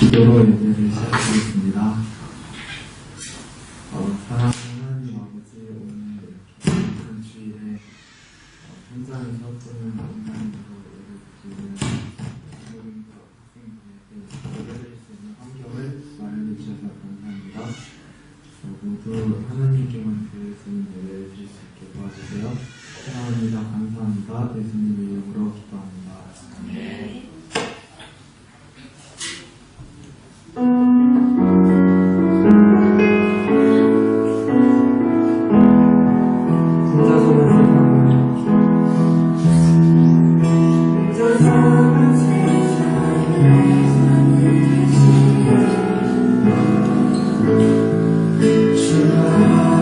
기도로 예배를 시작하겠습니다. 사랑하는 하나님 아버지, 오늘 이렇게 한 주일에 현장에서 또는 온라인으로 예배를 드리는 모든 학생들에게 예배드릴 수 있는 환경을 마련해 주셔서 감사합니다. 모두 하나님께만 드리는 예배를 드릴 수 있게 도와주세요. 사랑합니다. 감사합니다. 예수님의 이름으로 기도합니다. 네. 주여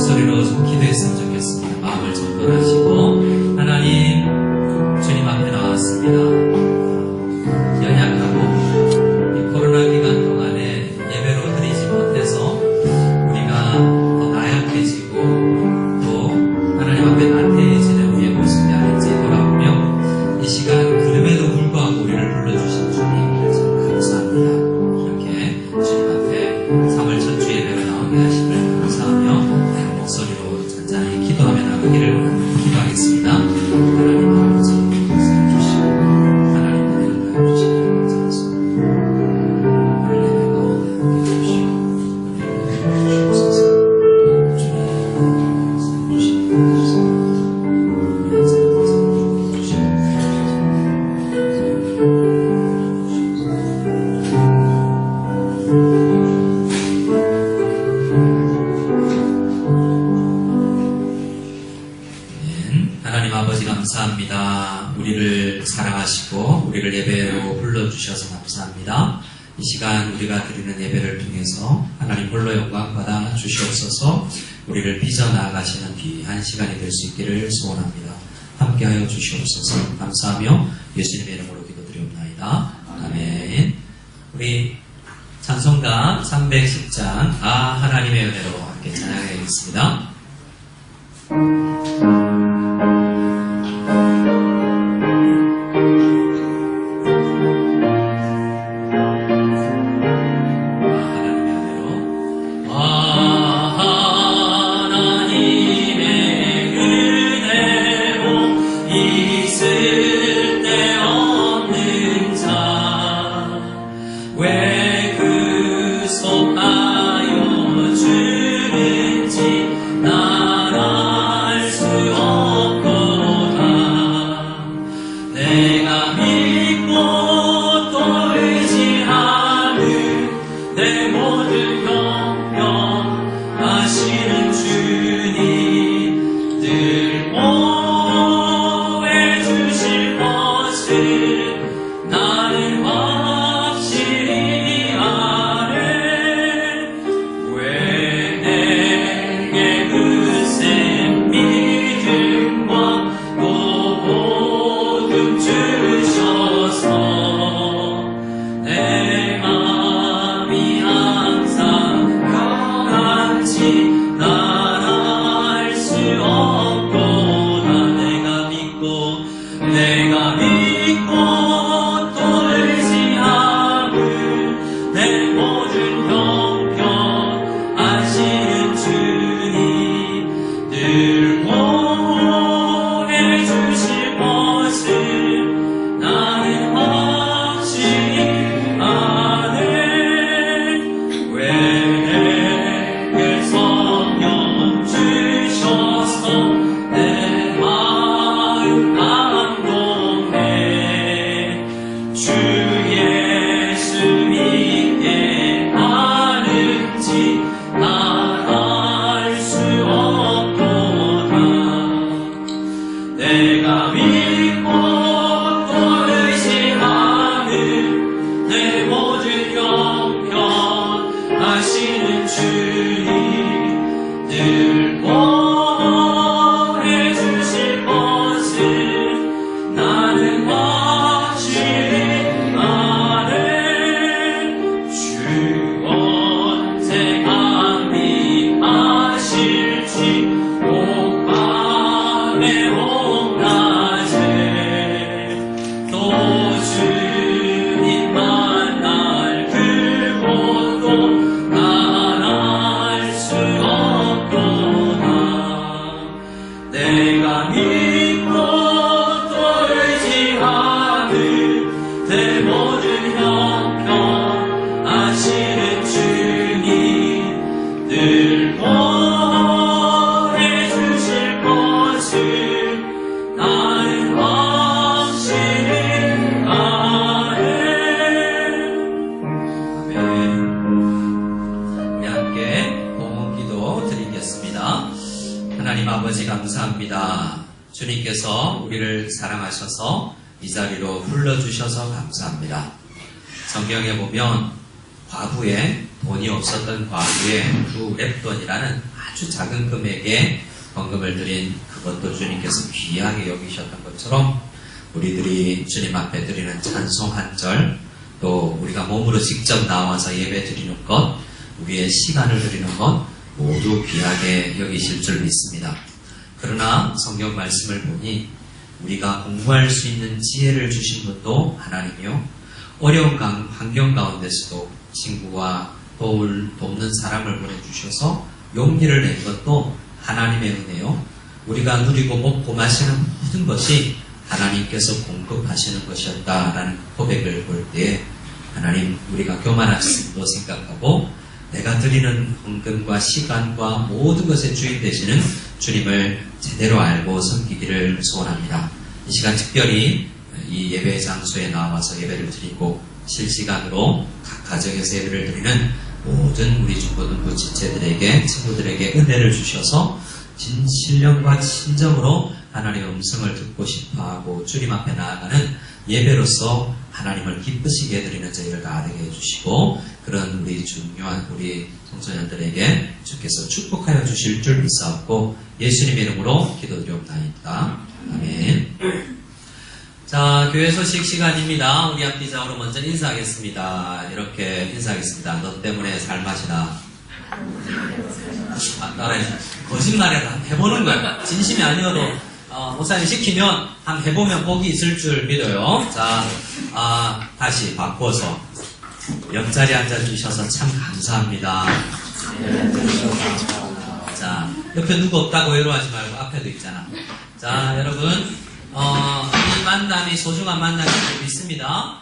목소리로 좀 기도했으면 좋겠습니다. 마음을 정돈하시고 하나님 주님 앞에 나왔습니다. 연약하고 이 코로나 기간 동안에 예배로 드리지 못해서 우리가 더 나약해지고 또 하나님 앞에 나태해지는 우리의 모습이 아닌지 돌아보며 이 시간 그럼에도 불구하고 우리를 불러주신 주님 참 감사합니다. 이렇게 주님 앞에 3월 첫 주 예배가 나오게 하심을 감사하며 목소리로 잔잔히 기도하며 나가기를 기도하겠습니다. 하나님 아버지 말씀 주시고 하나님 은혜를 더해주시기 감사합니다. 오늘 예배 가운데 함께 해주시고 은혜를 주시옵소서. 주님 말씀 주시기 감사합니다. 우리 한 사람 한 사람 주시옵소서. 하나님 아버지 감사합니다. 우리를 사랑하시고 우리를 예배로 불러주셔서 감사합니다. 이 시간 우리가 드리는 예배를 통해서 하나님 홀로 영광 받아 주시옵소서. 우리를 빚어나가시는 귀한 시간이 될 수 있기를 소원합니다. 함께하여 주시옵소서. 감사하며 예수님의 이름으로 기도드리옵나이다. 아멘. 우리 찬송가 310장 아 하나님의 은혜로 함께 찬양하겠습니다. 주님께서 우리를 사랑하셔서 이 자리로 불러주셔서 감사합니다. 성경에 보면 과부의 돈이 없었던 과부의 두 렙돈이라는 아주 작은 금액의 헌금을 드린 그것도 주님께서 귀하게 여기셨던 것처럼 우리들이 주님 앞에 드리는 찬송 한 절, 또 우리가 몸으로 직접 나와서 예배 드리는 것, 우리의 시간을 드리는 것 모두 귀하게 여기실 줄 믿습니다. 그러나 성경 말씀을 보니 우리가 공부할 수 있는 지혜를 주신 분도 하나님이요, 어려운 환경 가운데서도 친구와 돕는 사람을 보내주셔서 용기를 낸 것도 하나님의 은혜요, 우리가 누리고 먹고 마시는 모든 것이 하나님께서 공급하시는 것이었다라는 고백을 볼 때 하나님, 우리가 교만하심도 생각하고 내가 드리는 헌금과 시간과 모든 것에 주인 되시는 주님을 제대로 알고 섬기기를 소원합니다. 이 시간 특별히 이 예배 장소에 나와서 예배를 드리고 실시간으로 각 가정에서 예배를 드리는 모든 우리 중고등부 지체들에게, 친구들에게 은혜를 주셔서 진실령과 진정으로 하나님의 음성을 듣고 싶어하고 주님 앞에 나아가는 예배로서 하나님을 기쁘시게 드리는 저희를 다 되게 해주시고, 그런 우리 중요한 우리 청소년들에게 주께서 축복하여 주실 줄 믿사옵고 예수님의 이름으로 기도드리옵나이다. 아멘. 자, 교회 소식 시간입니다. 우리 앞뒤좌우로 먼저 인사하겠습니다. 이렇게 인사하겠습니다. 너 때문에 살맛이다. 나는 거짓말이라도 한번 해보는 거야. 진심이 아니어도 목사님 시키면 한번 해보면 복이 있을 줄 믿어요. 자, 다시 바꿔서 옆자리에 앉아주셔서 참 감사합니다. 자, 옆에 누구 없다고 외로워하지 말고 앞에도 있잖아. 자, 여러분, 이 만남이 소중한 만남인 줄 믿습니다.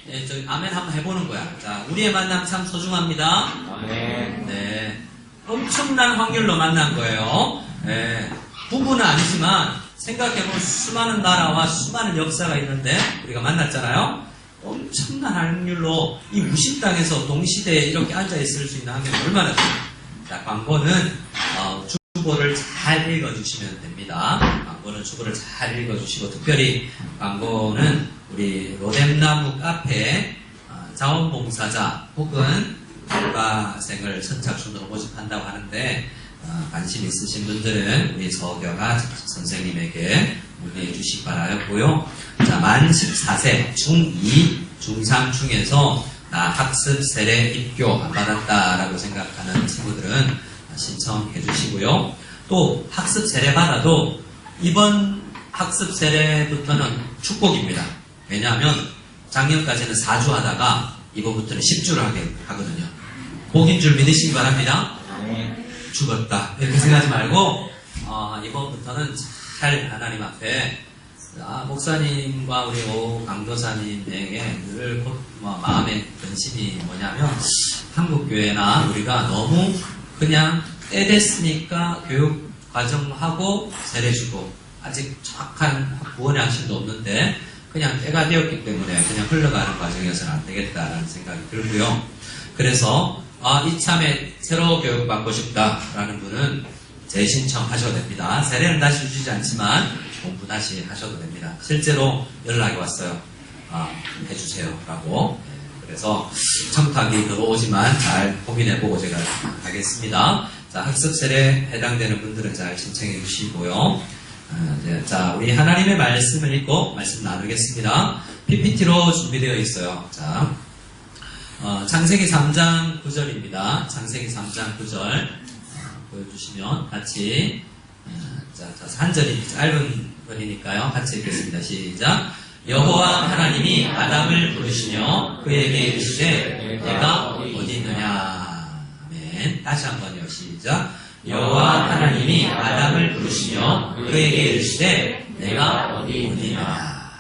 네, 저기 아멘 한번 해보는 거야. 자, 우리의 만남 참 소중합니다. 아멘. 네, 엄청난 확률로 만난 거예요. 네, 부부는 아니지만 생각해보면 수많은 나라와 수많은 역사가 있는데 우리가 만났잖아요. 엄청난 확률로 이 무신 땅에서 동시대에 이렇게 앉아있을 수 있는 확률이 얼마나 돼요. 자, 광고는 주보를 잘 읽어주시면 됩니다. 광고는 주보를 잘 읽어주시고, 특별히 광고는 우리 로뎀나무 카페 자원봉사자 혹은 교과생을 선착순으로 모집한다고 하는데 관심 있으신 분들은 우리 서경아 선생님에게 문의해 주시기 바라고요. 자, 만 14세 중2, 중3 중에서 학습 세례 입교 안 받았다라고 생각하는 친구들은 신청해 주시고요. 또 학습 세례 받아도 이번 학습 세례부터는 축복입니다. 왜냐하면 작년까지는 4주 하다가 이번부터는 10주를 하거든요. 복인 줄 믿으시기 바랍니다. 죽었다 이렇게 생각하지 말고 이번부터는 잘 하나님 앞에 목사님과 우리 오 강도사님에게 늘 마음의 근심이 뭐냐면, 한국교회나 우리가 너무 그냥 때 됐으니까 교육 과정하고 세례 주고 아직 정확한 구원의 확신도 없는데 그냥 때가 되었기 때문에 그냥 흘러가는 과정에서는 안 되겠다라는 생각이 들고요. 그래서 이참에 새로 교육받고 싶다라는 분은 재신청하셔도 됩니다. 세례는 다시 주시지 않지만 공부 다시 하셔도 됩니다. 실제로 연락이 왔어요. 해주세요 라고. 그래서 청탁이 들어오지만 잘 고민해보고 제가 하겠습니다. 자, 학습 세례에 해당되는 분들은 잘 신청해 주시고요. 자, 우리 하나님의 말씀을 읽고 말씀 나누겠습니다. PPT로 준비되어 있어요. 자, 창세기 3장 9절입니다. 창세기 3장 9절 보여주시면 같이, 자, 한 절이 짧은 절이니까요. 같이 읽겠습니다. 시작. 여호와 하나님이 아담을 부르시며 그에게 이르시되 내가 어디 있느냐. 아멘. 다시 한번요. 시작. 여호와 하나님이 아담을 부르시며 그에게 이르시되 내가 어디 있느냐.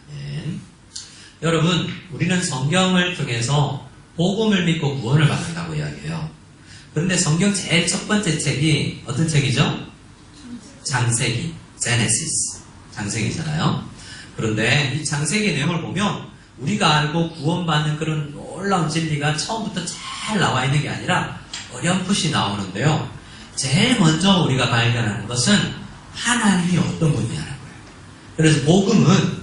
아멘. 여러분, 우리는 성경을 통해서 복음을 믿고 구원을 받는다고 이야기해요. 그런데 성경 제일 첫 번째 책이 어떤 책이죠? 창세기, 제네시스. 창세기잖아요. 그런데 이 창세기 내용을 보면 우리가 알고 구원받는 그런 놀라운 진리가 처음부터 잘 나와 있는 게 아니라 어렴풋이 나오는데요. 제일 먼저 우리가 발견하는 것은 하나님이 어떤 분이냐는 거예요. 그래서 복음은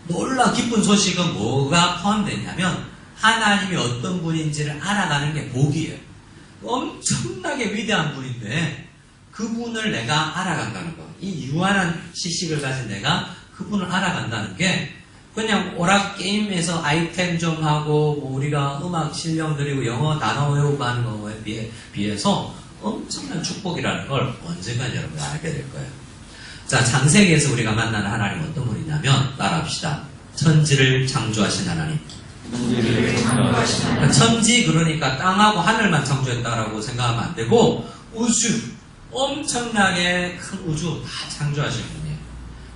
놀라 기쁜 소식은 뭐가 포함되냐면 하나님이 어떤 분인지를 알아가는 게 복이에요. 엄청나게 위대한 분인데 그분을 내가 알아간다는 거. 이 유한한 지식을 가진 내가 그분을 알아간다는 게 그냥 오락 게임에서 아이템 좀 하고 뭐 우리가 음악 실력 들이고 영어 단어 외우고 하는 거에 비해서 엄청난 축복이라는 걸 언젠가 여러분 알게 될 거예요. 자, 창세기에서 우리가 만나는 하나님 어떤 분이냐면 따라합시다. 천지를 창조하신 하나님. 천지 그러니까 땅하고 하늘만 창조했다라고 생각하면 안 되고 우주, 엄청나게 큰 우주 다 창조하신 분이에요.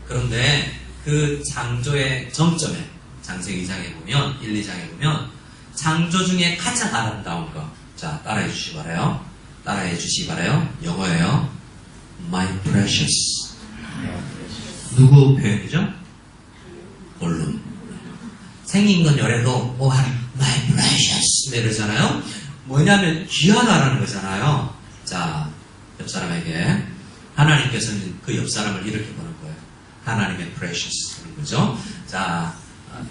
그런데 그 창조의 정점에 창세기 2장에 보면 1, 2장에 보면 창조 중에 가장 아름다운 거. 자, 따라해 주시기 바라요. 따라해 주시기 바라요. 영어예요. My precious. 누구 표현이죠? 볼룸. 생긴 건 열애도 뭐 하는 My precious 이러잖아요. 뭐냐면 귀하다라는 거잖아요. 자, 옆 사람에게 하나님께서는 그 옆 사람을 이렇게 보는 거예요. 하나님의 precious 그죠? 자,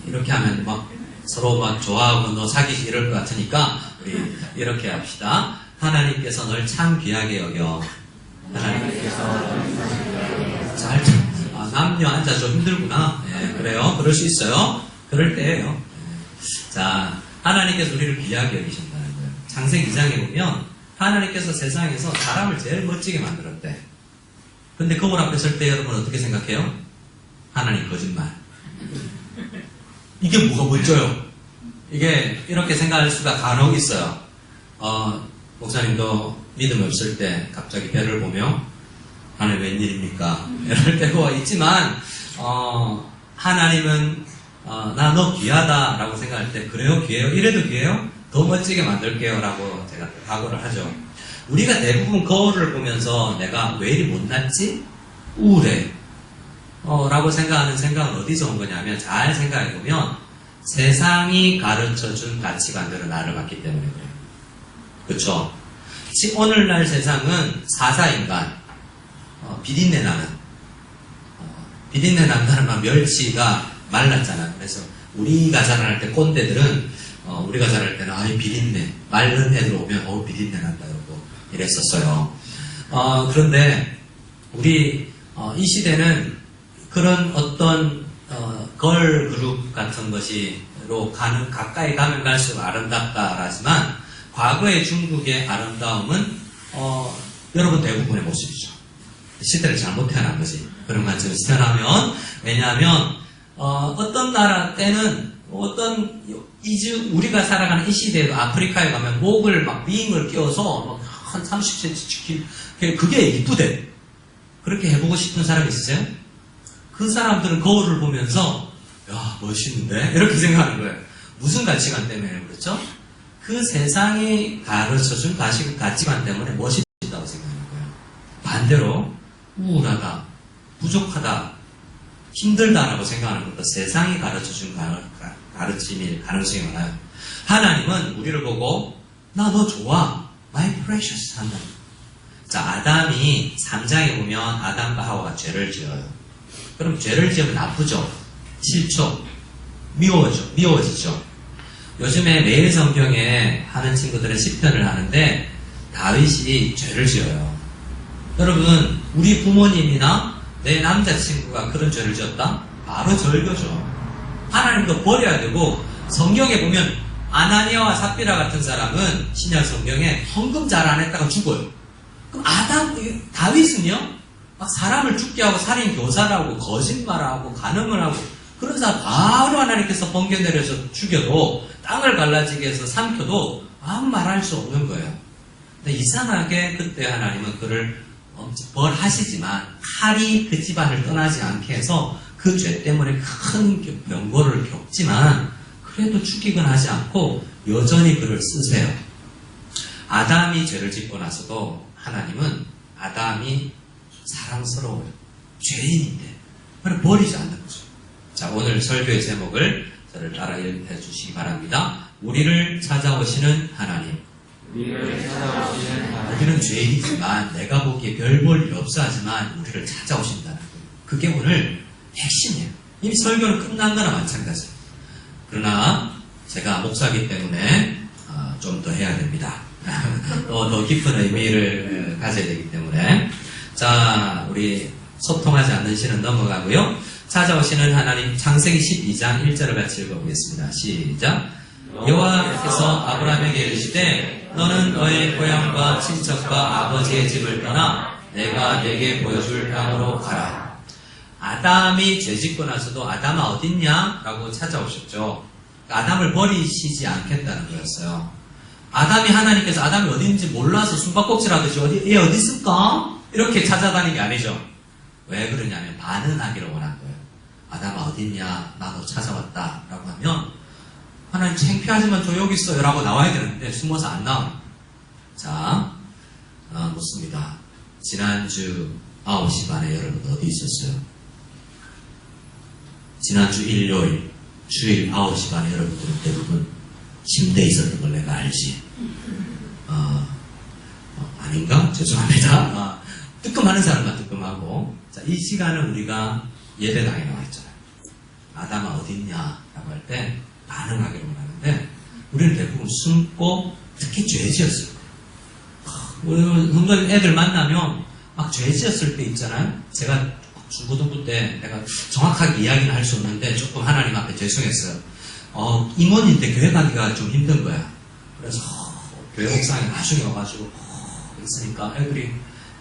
이렇게 하면 막 서로 막 좋아하고 너 사귀기 이럴 것 같으니까 우리 이렇게 합시다. 하나님께서 널 참 귀하게 여겨. 하나님께서 잘 남녀 앉아 좀 힘들구나. 네, 그래요. 그럴 수 있어요. 그럴 때예요. 자, 하나님께서 우리를 귀하게 여기신다는 거예요. 창세기 2장에 보면 하나님께서 세상에서 사람을 제일 멋지게 만들었대. 근데 거울 앞에 설 때 여러분 어떻게 생각해요? 하나님 거짓말. 이게 뭐가 멋져요? 이게 이렇게 생각할 수가 간혹 있어요. 목사님도 믿음이 없을 때 갑자기 별을 보며 하나님 웬일입니까? 이럴 때가 있지만 하나님은 나 너 귀하다 라고 생각할 때 그래요? 귀해요? 이래도 귀해요? 더 멋지게 만들게요 라고 제가 각오를 하죠. 우리가 대부분 거울을 보면서 내가 왜 이리 못났지? 우울해 라고 생각하는 생각은 어디서 온 거냐면 잘 생각해보면 세상이 가르쳐준 가치관들은 나를 봤기 때문에 그래요. 그쵸? 오늘날 세상은 사사인간 비린내 나는 비린내 난다는 말 멸치가 말랐잖아. 그래서 우리가 자랄 때 꼰대들은 우리가 자랄 때는 아이 비린내 마른 애들 오면 비린내 난다 이러고 이랬었어요. 그런데 우리 이 시대는 그런 어떤 걸그룹 같은 것이로 가까이 가면 갈수록 아름답다라지만 과거의 중국의 아름다움은 여러분 대부분의 모습이죠. 시대를 잘못 태어난 거지. 그런 관점에서 태어나면 왜냐하면 어떤 나라 때는 우리가 살아가는 이 시대에도 아프리카에 가면 목을 막 윙을 끼워서 한 30cm 그게 이쁘대. 그렇게 해보고 싶은 사람이 있으세요? 그 사람들은 거울을 보면서 야 멋있는데 이렇게 생각하는 거예요. 무슨 가치관 때문에 그렇죠? 그 세상이 가르쳐준 가치관 때문에 멋있다고 생각하는 거예요. 반대로 우울하다, 부족하다, 힘들다라고 생각하는 것도 세상이 가르쳐준 가르침일 가능성이 많아요. 하나님은 우리를 보고 나 너 좋아, my precious 한다. 자, 아담이 3장에 보면 아담과 하와가 죄를 지어요. 그럼 죄를 지으면 나쁘죠? 싫죠? 미워지죠? 요즘에 매일 성경에 하는 친구들은 시편을 하는데 다윗이 죄를 지어요. 여러분, 우리 부모님이나 내 남자친구가 그런 죄를 지었다? 바로 절교죠. 하나님도 버려야 되고 성경에 보면 아나니아와 삽비라 같은 사람은 신약 성경에 헌금 잘 안 했다가 죽어요. 그럼 다윗은요? 막 사람을 죽게 하고 살인 교사를 하고 거짓말하고 간음을 하고 그런 사람 바로 하나님께서 번개 내려서 죽여도 땅을 갈라지게 해서 삼켜도 아무 말할 수 없는 거예요. 근데 이상하게 그때 하나님은 그를 벌하시지만 칼이 그 집안을 떠나지 않게 해서 그 죄 때문에 큰 명고를 겪지만 그래도 죽이거나 하지 않고 여전히 그를 쓰세요. 아담이 죄를 짓고 나서도 하나님은 아담이 사랑스러워요. 죄인인데 그걸 버리지 않는 거죠. 자, 오늘 설교의 제목을 저를 따라 읽게 주시기 바랍니다. 우리를 찾아오시는 하나님. 우리는 죄인이지만 내가 보기에 별 볼 일 없어 하지만 우리를 찾아오신다는 거예요. 그게 오늘 핵심이에요. 이미 설교는 끝난 거나 마찬가지예요. 그러나 제가 목사기 때문에 좀 더 해야 됩니다. 더 깊은 의미를 가져야 되기 때문에. 자, 우리 소통하지 않는 시는 넘어가고요. 찾아오시는 하나님, 창세기 12장 1절을 같이 읽어보겠습니다. 시작. 여호와께서 아브라함에게 이르시되 너는 너의 고향과 친척과 아버지의 집을 떠나 내가 네게 보여줄 땅으로 가라. 아담이 죄짓고 나서도 아담아 어딨냐? 라고 찾아오셨죠. 아담을 버리시지 않겠다는 거였어요. 아담이 하나님께서 아담이 어딘지 몰라서 숨바꼭질하듯이 얘 어디 있을까? 이렇게 찾아다니는 게 아니죠. 왜 그러냐면 반응하기를 원한 거예요. 아담아 어딨냐? 나도 찾아왔다. 라고 하면 하나님 창피하지만 저 여기 있어요. 라고 나와야 되는데 숨어서 안 나와요. 자, 묻습니다. 지난주 9시 반에 여러분 어디 있었어요? 지난주 일요일 주일 9시 반에 여러분들은 대부분 침대에 있었던 걸 내가 알지. 아닌가? 죄송합니다. 뜨끔하는 사람만 뜨끔하고. 자, 이 시간은 우리가 예배당에 나와 있잖아요. 아담아 어딨냐? 라고 할 때 반응하기를 원하는데 우리는 대부분 숨고 특히 죄지었을 때 우리 애들 만나면 막 죄지었을 때 있잖아요. 제가 중고등부 때 내가 정확하게 이야기는 할 수 없는데 조금 하나님 앞에 죄송했어요. 임원인데 교회 가기가 좀 힘든 거야. 그래서 교회 옥상에 나중에 와가지고 있으니까 애들이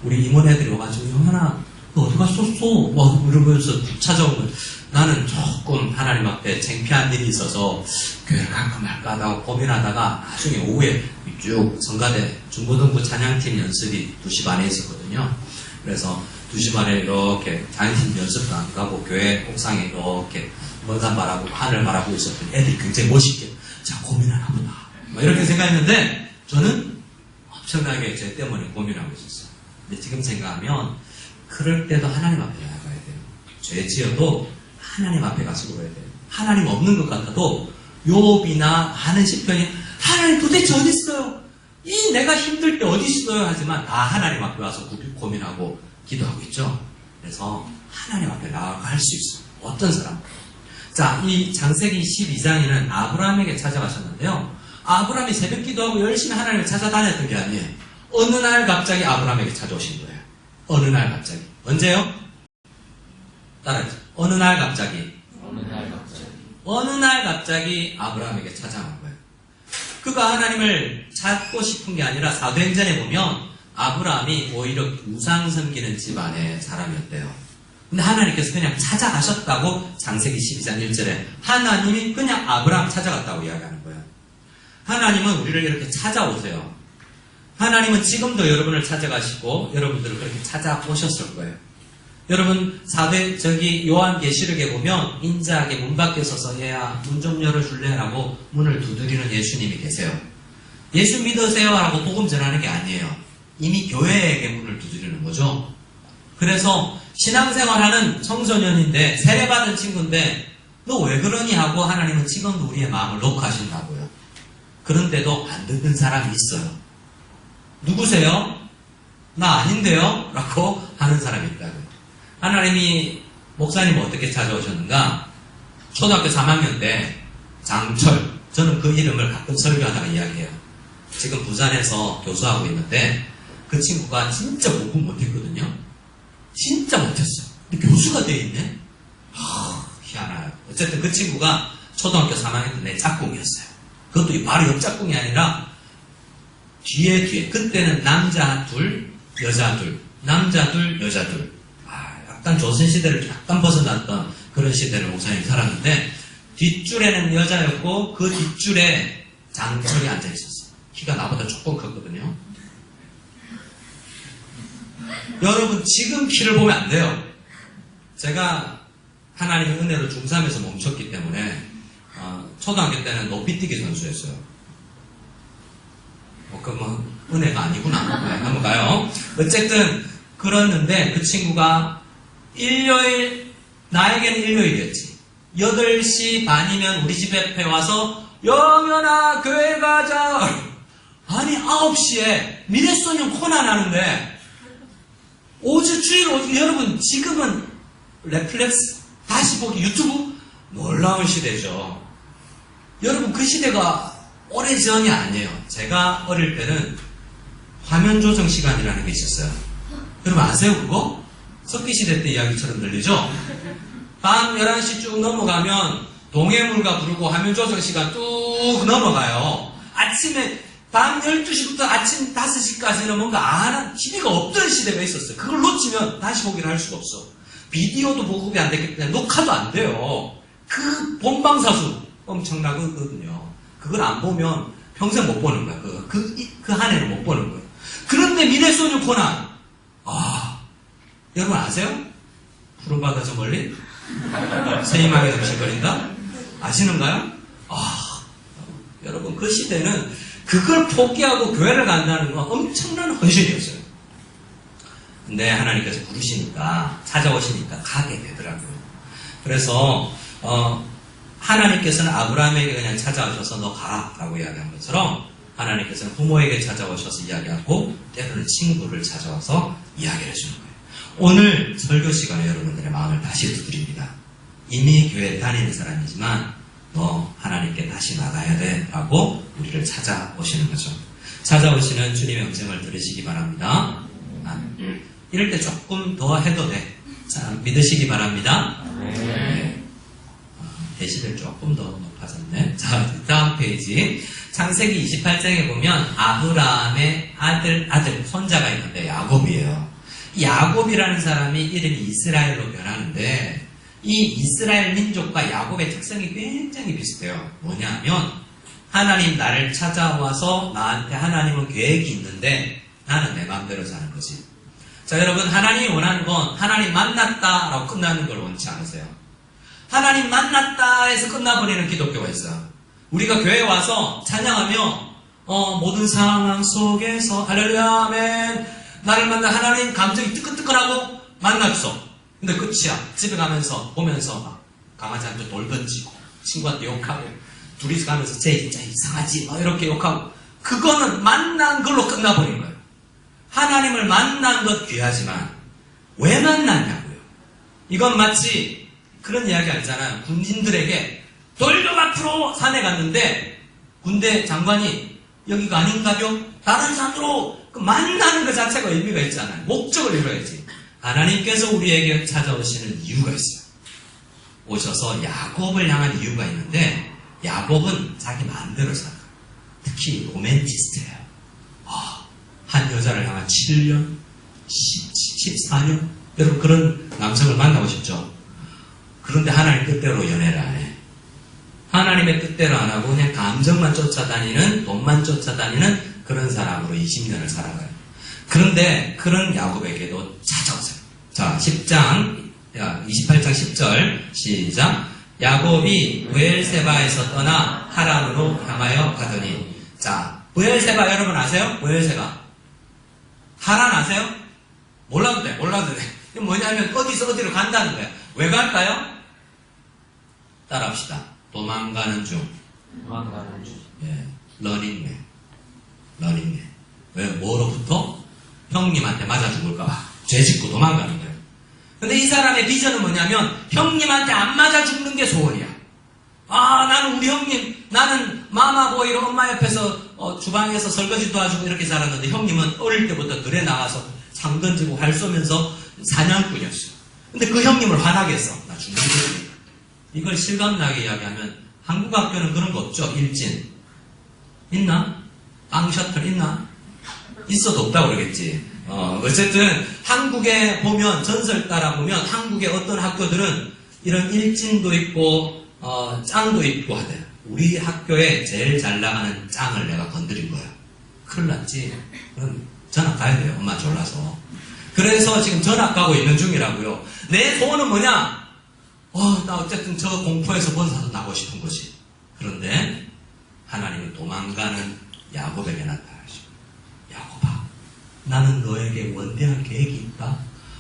우리 임원 애들이 와가지고 영현아 너 어디 갔었어? 막 이러면서 찾아온 거야. 나는 조금 하나님 앞에 창피한 일이 있어서 교회를 갈까 말까 하다가 고민하다가 나중에 오후에 쭉 성가대 중고등부 찬양팀 연습이 2시 반에 있었거든요. 그래서 2시 반에 이렇게 찬양팀 연습도 안 가고 교회 옥상에 이렇게 먼산 바라보고 하늘 바라보고 있었더니 애들이 굉장히 멋있게 자 고민하나 보다 이렇게 생각했는데 저는 엄청나게 제 때문에 고민하고 있었어요. 근데 지금 생각하면 그럴 때도 하나님 앞에 나가야 돼요. 죄 지어도 하나님 앞에 가서 그래야 돼요. 하나님 없는 것 같아도 욥이나 하는 시편이 하나님 도대체 어디 있어요? 이 내가 힘들 때 어디 있어요? 하지만 다 하나님 앞에 와서 고민하고 기도하고 있죠. 그래서 하나님 앞에 나아갈 수 있어요. 어떤 사람? 자, 이 창세기 12장에는 아브라함에게 찾아가셨는데요. 아브라함이 새벽 기도하고 열심히 하나님을 찾아다녔던 게 아니에요. 어느 날 갑자기 아브라함에게 찾아오신 거예요. 어느 날 갑자기. 언제요? 따라하죠. 어느 날 갑자기. 어느 날 갑자기 아브라함에게 찾아간 거예요. 그가 하나님을 찾고 싶은 게 아니라 사도행전에 보면 아브라함이 오히려 우상 섬기는 집안의 사람이었대요. 근데 하나님께서 그냥 찾아가셨다고 창세기 12장 1절에 하나님이 그냥 아브라함 찾아갔다고 이야기하는 거예요. 하나님은 우리를 이렇게 찾아오세요. 하나님은 지금도 여러분을 찾아가시고 여러분들을 그렇게 찾아오셨을 거예요. 여러분 요한계시록에 보면 인자하게 문 밖에 서서 얘야 문 좀 열어줄래? 라고 문을 두드리는 예수님이 계세요. 예수 믿으세요? 라고 복음 전하는 게 아니에요. 이미 교회에게 문을 두드리는 거죠. 그래서 신앙생활하는 청소년인데 세례받은 친구인데 너 왜 그러니? 하고 하나님은 지금도 우리의 마음을 놓고 하신다고요. 그런데도 안 듣는 사람이 있어요. 누구세요? 나 아닌데요? 라고 하는 사람이 있다고요. 하나님이 목사님 어떻게 찾아오셨는가? 초등학교 3학년 때 장철, 저는 그 이름을 가끔 설교하다가 이야기해요. 지금 부산에서 교수하고 있는데 그 친구가 진짜 공부 못했거든요. 진짜 못했어요. 근데 교수가 돼 있네? 희한해요. 어쨌든 그 친구가 초등학교 3학년 때 내 짝꿍이었어요. 그것도 바로 옆 짝꿍이 아니라 뒤에 그때는 남자 둘, 여자 둘, 남자 둘, 여자 둘. 약간 조선시대를 약간 벗어났던 그런 시대를 목사님이 살았는데 뒷줄에는 여자였고 그 뒷줄에 장철이 앉아있었어요. 키가 나보다 조금 컸거든요. 여러분 지금 키를 보면 안 돼요. 제가 하나님의 은혜로 중3에서 멈췄기 때문에 초등학교 때는 높이뛰기 선수였어요. 은혜가 아니구나. 네, 한번 가요. 어쨌든 그랬는데 그 친구가 나에게는 일요일이었지. 8시 반이면 우리 집 앞에 와서 영현아 교회 가자. 아니 9시에 미래소년 코난 하는데 주일 오주 여러분 지금은 넷플릭스 다시 보기 유튜브 놀라운 시대죠. 여러분 그 시대가 오래전이 아니에요. 제가 어릴 때는 화면 조정 시간이라는 게 있었어요. 여러분 아세요 그거? 석기시대 때 이야기처럼 들리죠? 밤 11시 쭉 넘어가면 동해물과 부르고 화면 조정 시간 뚝 넘어가요. 아침에 밤 12시부터 아침 5시까지는 뭔가 안 한 TV가 없던 시대가 있었어요. 그걸 놓치면 다시 보기를 할 수가 없어. 비디오도 보급이 안 됐기 때문에 녹화도 안 돼요. 그 본방사수 엄청나거든요. 그걸 안 보면 평생 못 보는 거야. 그 한 해는 못 보는 거예요. 그런데 미네소년 코난, 여러분 아세요? 푸른 바다 저 멀리? 새희망에 덤실거린다? 아시는가요? 여러분 그 시대는 그걸 포기하고 교회를 간다는 건 엄청난 헌신이었어요. 근데 하나님께서 부르시니까 찾아오시니까 가게 되더라고요. 그래서 하나님께서는 아브라함에게 그냥 찾아오셔서 너 가라고 이야기한 것처럼 하나님께서는 부모에게 찾아오셔서 이야기하고 때로는 친구를 찾아와서 이야기를 해주는 거예요. 오늘 설교 시간에 여러분들의 마음을 다시 두드립니다. 이미 교회 다니는 사람이지만 너 하나님께 다시 나가야 돼 라고 우리를 찾아오시는 거죠. 찾아오시는 주님의 음성을 들으시기 바랍니다. 이럴 때 조금 더 해도 돼. 자, 믿으시기 바랍니다. 네. 대시들 조금 더 높아졌네. 자, 다음 페이지. 창세기 28장에 보면 아브라함의 아들, 손자가 있는데 야곱이에요. 이 야곱이라는 사람이 이름이 이스라엘로 변하는데 이 이스라엘 민족과 야곱의 특성이 굉장히 비슷해요. 뭐냐면 하나님 나를 찾아와서 나한테 하나님은 계획이 있는데 나는 내 마음대로 사는 거지. 자, 여러분 하나님이 원하는 건 하나님 만났다 라고 끝나는 걸 원치 않으세요. 하나님 만났다 해서 끝나버리는 기독교가 있어요. 우리가 교회에 와서 찬양하며 모든 상황 속에서 할렐루야 아멘 나를 만나 하나님 감정이 뜨끈뜨끈하고 만났어. 근데 끝이야. 집에 가면서 보면서 막 강아지한테 돌 던지고 친구한테 욕하고 둘이서 가면서 쟤 진짜 이상하지 이렇게 욕하고 그거는 만난 걸로 끝나버린 거예요. 하나님을 만난 것 귀하지만 왜 만났냐고요. 이건 마치 그런 이야기 알잖아요. 군인들에게 돌격 앞으로 산에 갔는데 군대 장관이 여기가 아닌가요? 다른 산으로 만나는 것 자체가 의미가 있잖아요. 목적을 이루어야지. 하나님께서 우리에게 찾아오시는 이유가 있어요. 오셔서 야곱을 향한 이유가 있는데 야곱은 자기 마음대로 살아요. 특히 로맨티스트예요. 한 여자를 향한 7년, 14년 여러분 그런 남성을 만나고 싶죠? 그런데 하나님 뜻대로 연애를 안 해. 하나님의 뜻대로 안 하고 그냥 감정만 쫓아다니는 돈만 쫓아다니는 그런 사람으로 20년을 살아가요. 그런데 그런 야곱에게도 찾아오세요. 자, 28장 10절 시작. 야곱이 브엘세바에서 떠나 하란으로 향하여 가더니 자, 브엘세바 여러분 아세요? 브엘세바 하란 아세요? 몰라도 돼. 이게 뭐냐면 어디서 어디로 간다는 거야. 왜 갈까요? 따라합시다. 도망가는 중. 예, 러닝맨. 왜? 뭐로부터? 형님한테 맞아 죽을까봐. 죄 짓고 도망가는 거예요. 근데 이 사람의 비전은 뭐냐면 형님한테 안 맞아 죽는 게 소원이야. 나는 우리 형님, 나는 마마보이로 엄마 옆에서 주방에서 설거지 도와주고 이렇게 자랐는데 형님은 어릴 때부터 들에 나가서 상 던지고 활 쏘면서 사냥꾼이었어. 근데 그 형님을 화나게 했어. 나 죽는 거지. 이걸 실감나게 이야기하면 한국 학교는 그런 거 없죠? 일진. 있나? 빵 셔틀 있나? 있어도 없다고 그러겠지. 어쨌든 한국에 보면 전설 따라 보면 한국의 어떤 학교들은 이런 일진도 있고 짱도 있고 하대. 우리 학교에 제일 잘 나가는 짱을 내가 건드린 거야. 큰일 났지. 그럼 전학 가야 돼요. 엄마 졸라서. 그래서 지금 전학 가고 있는 중이라고요. 내 소원은 뭐냐? 나 어쨌든 저 공포에서 벗어나서 나고 싶은 거지. 그런데 하나님은 도망가는 야곱에게 나타나시고 야곱아, 나는 너에게 원대한 계획이 있다.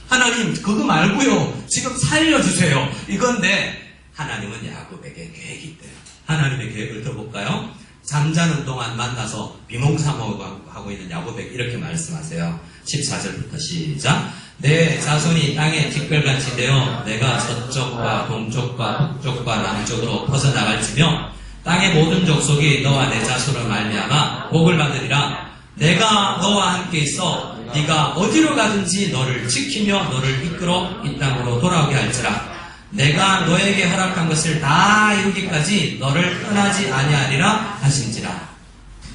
하나님 그거 말고요. 지금 살려주세요. 이건데 하나님은 야곱에게 계획이 있대요. 하나님의 계획을 들어볼까요? 잠자는 동안 만나서 비몽사몽하고 있는 야곱에게 이렇게 말씀하세요. 14절부터 시작. 내 자손이 땅에 티끌같이 되어 내가 서쪽과 동쪽과 북쪽과 남쪽으로 퍼져나갈지며 땅의 모든 족속이 너와 내 자손으로 말미암아 복을 받으리라. 내가 너와 함께 있어 네가 어디로 가든지 너를 지키며 너를 이끌어 이 땅으로 돌아오게 할지라. 내가 너에게 허락한 것을 다 이루기까지 너를 떠나지 아니하리라 하신지라.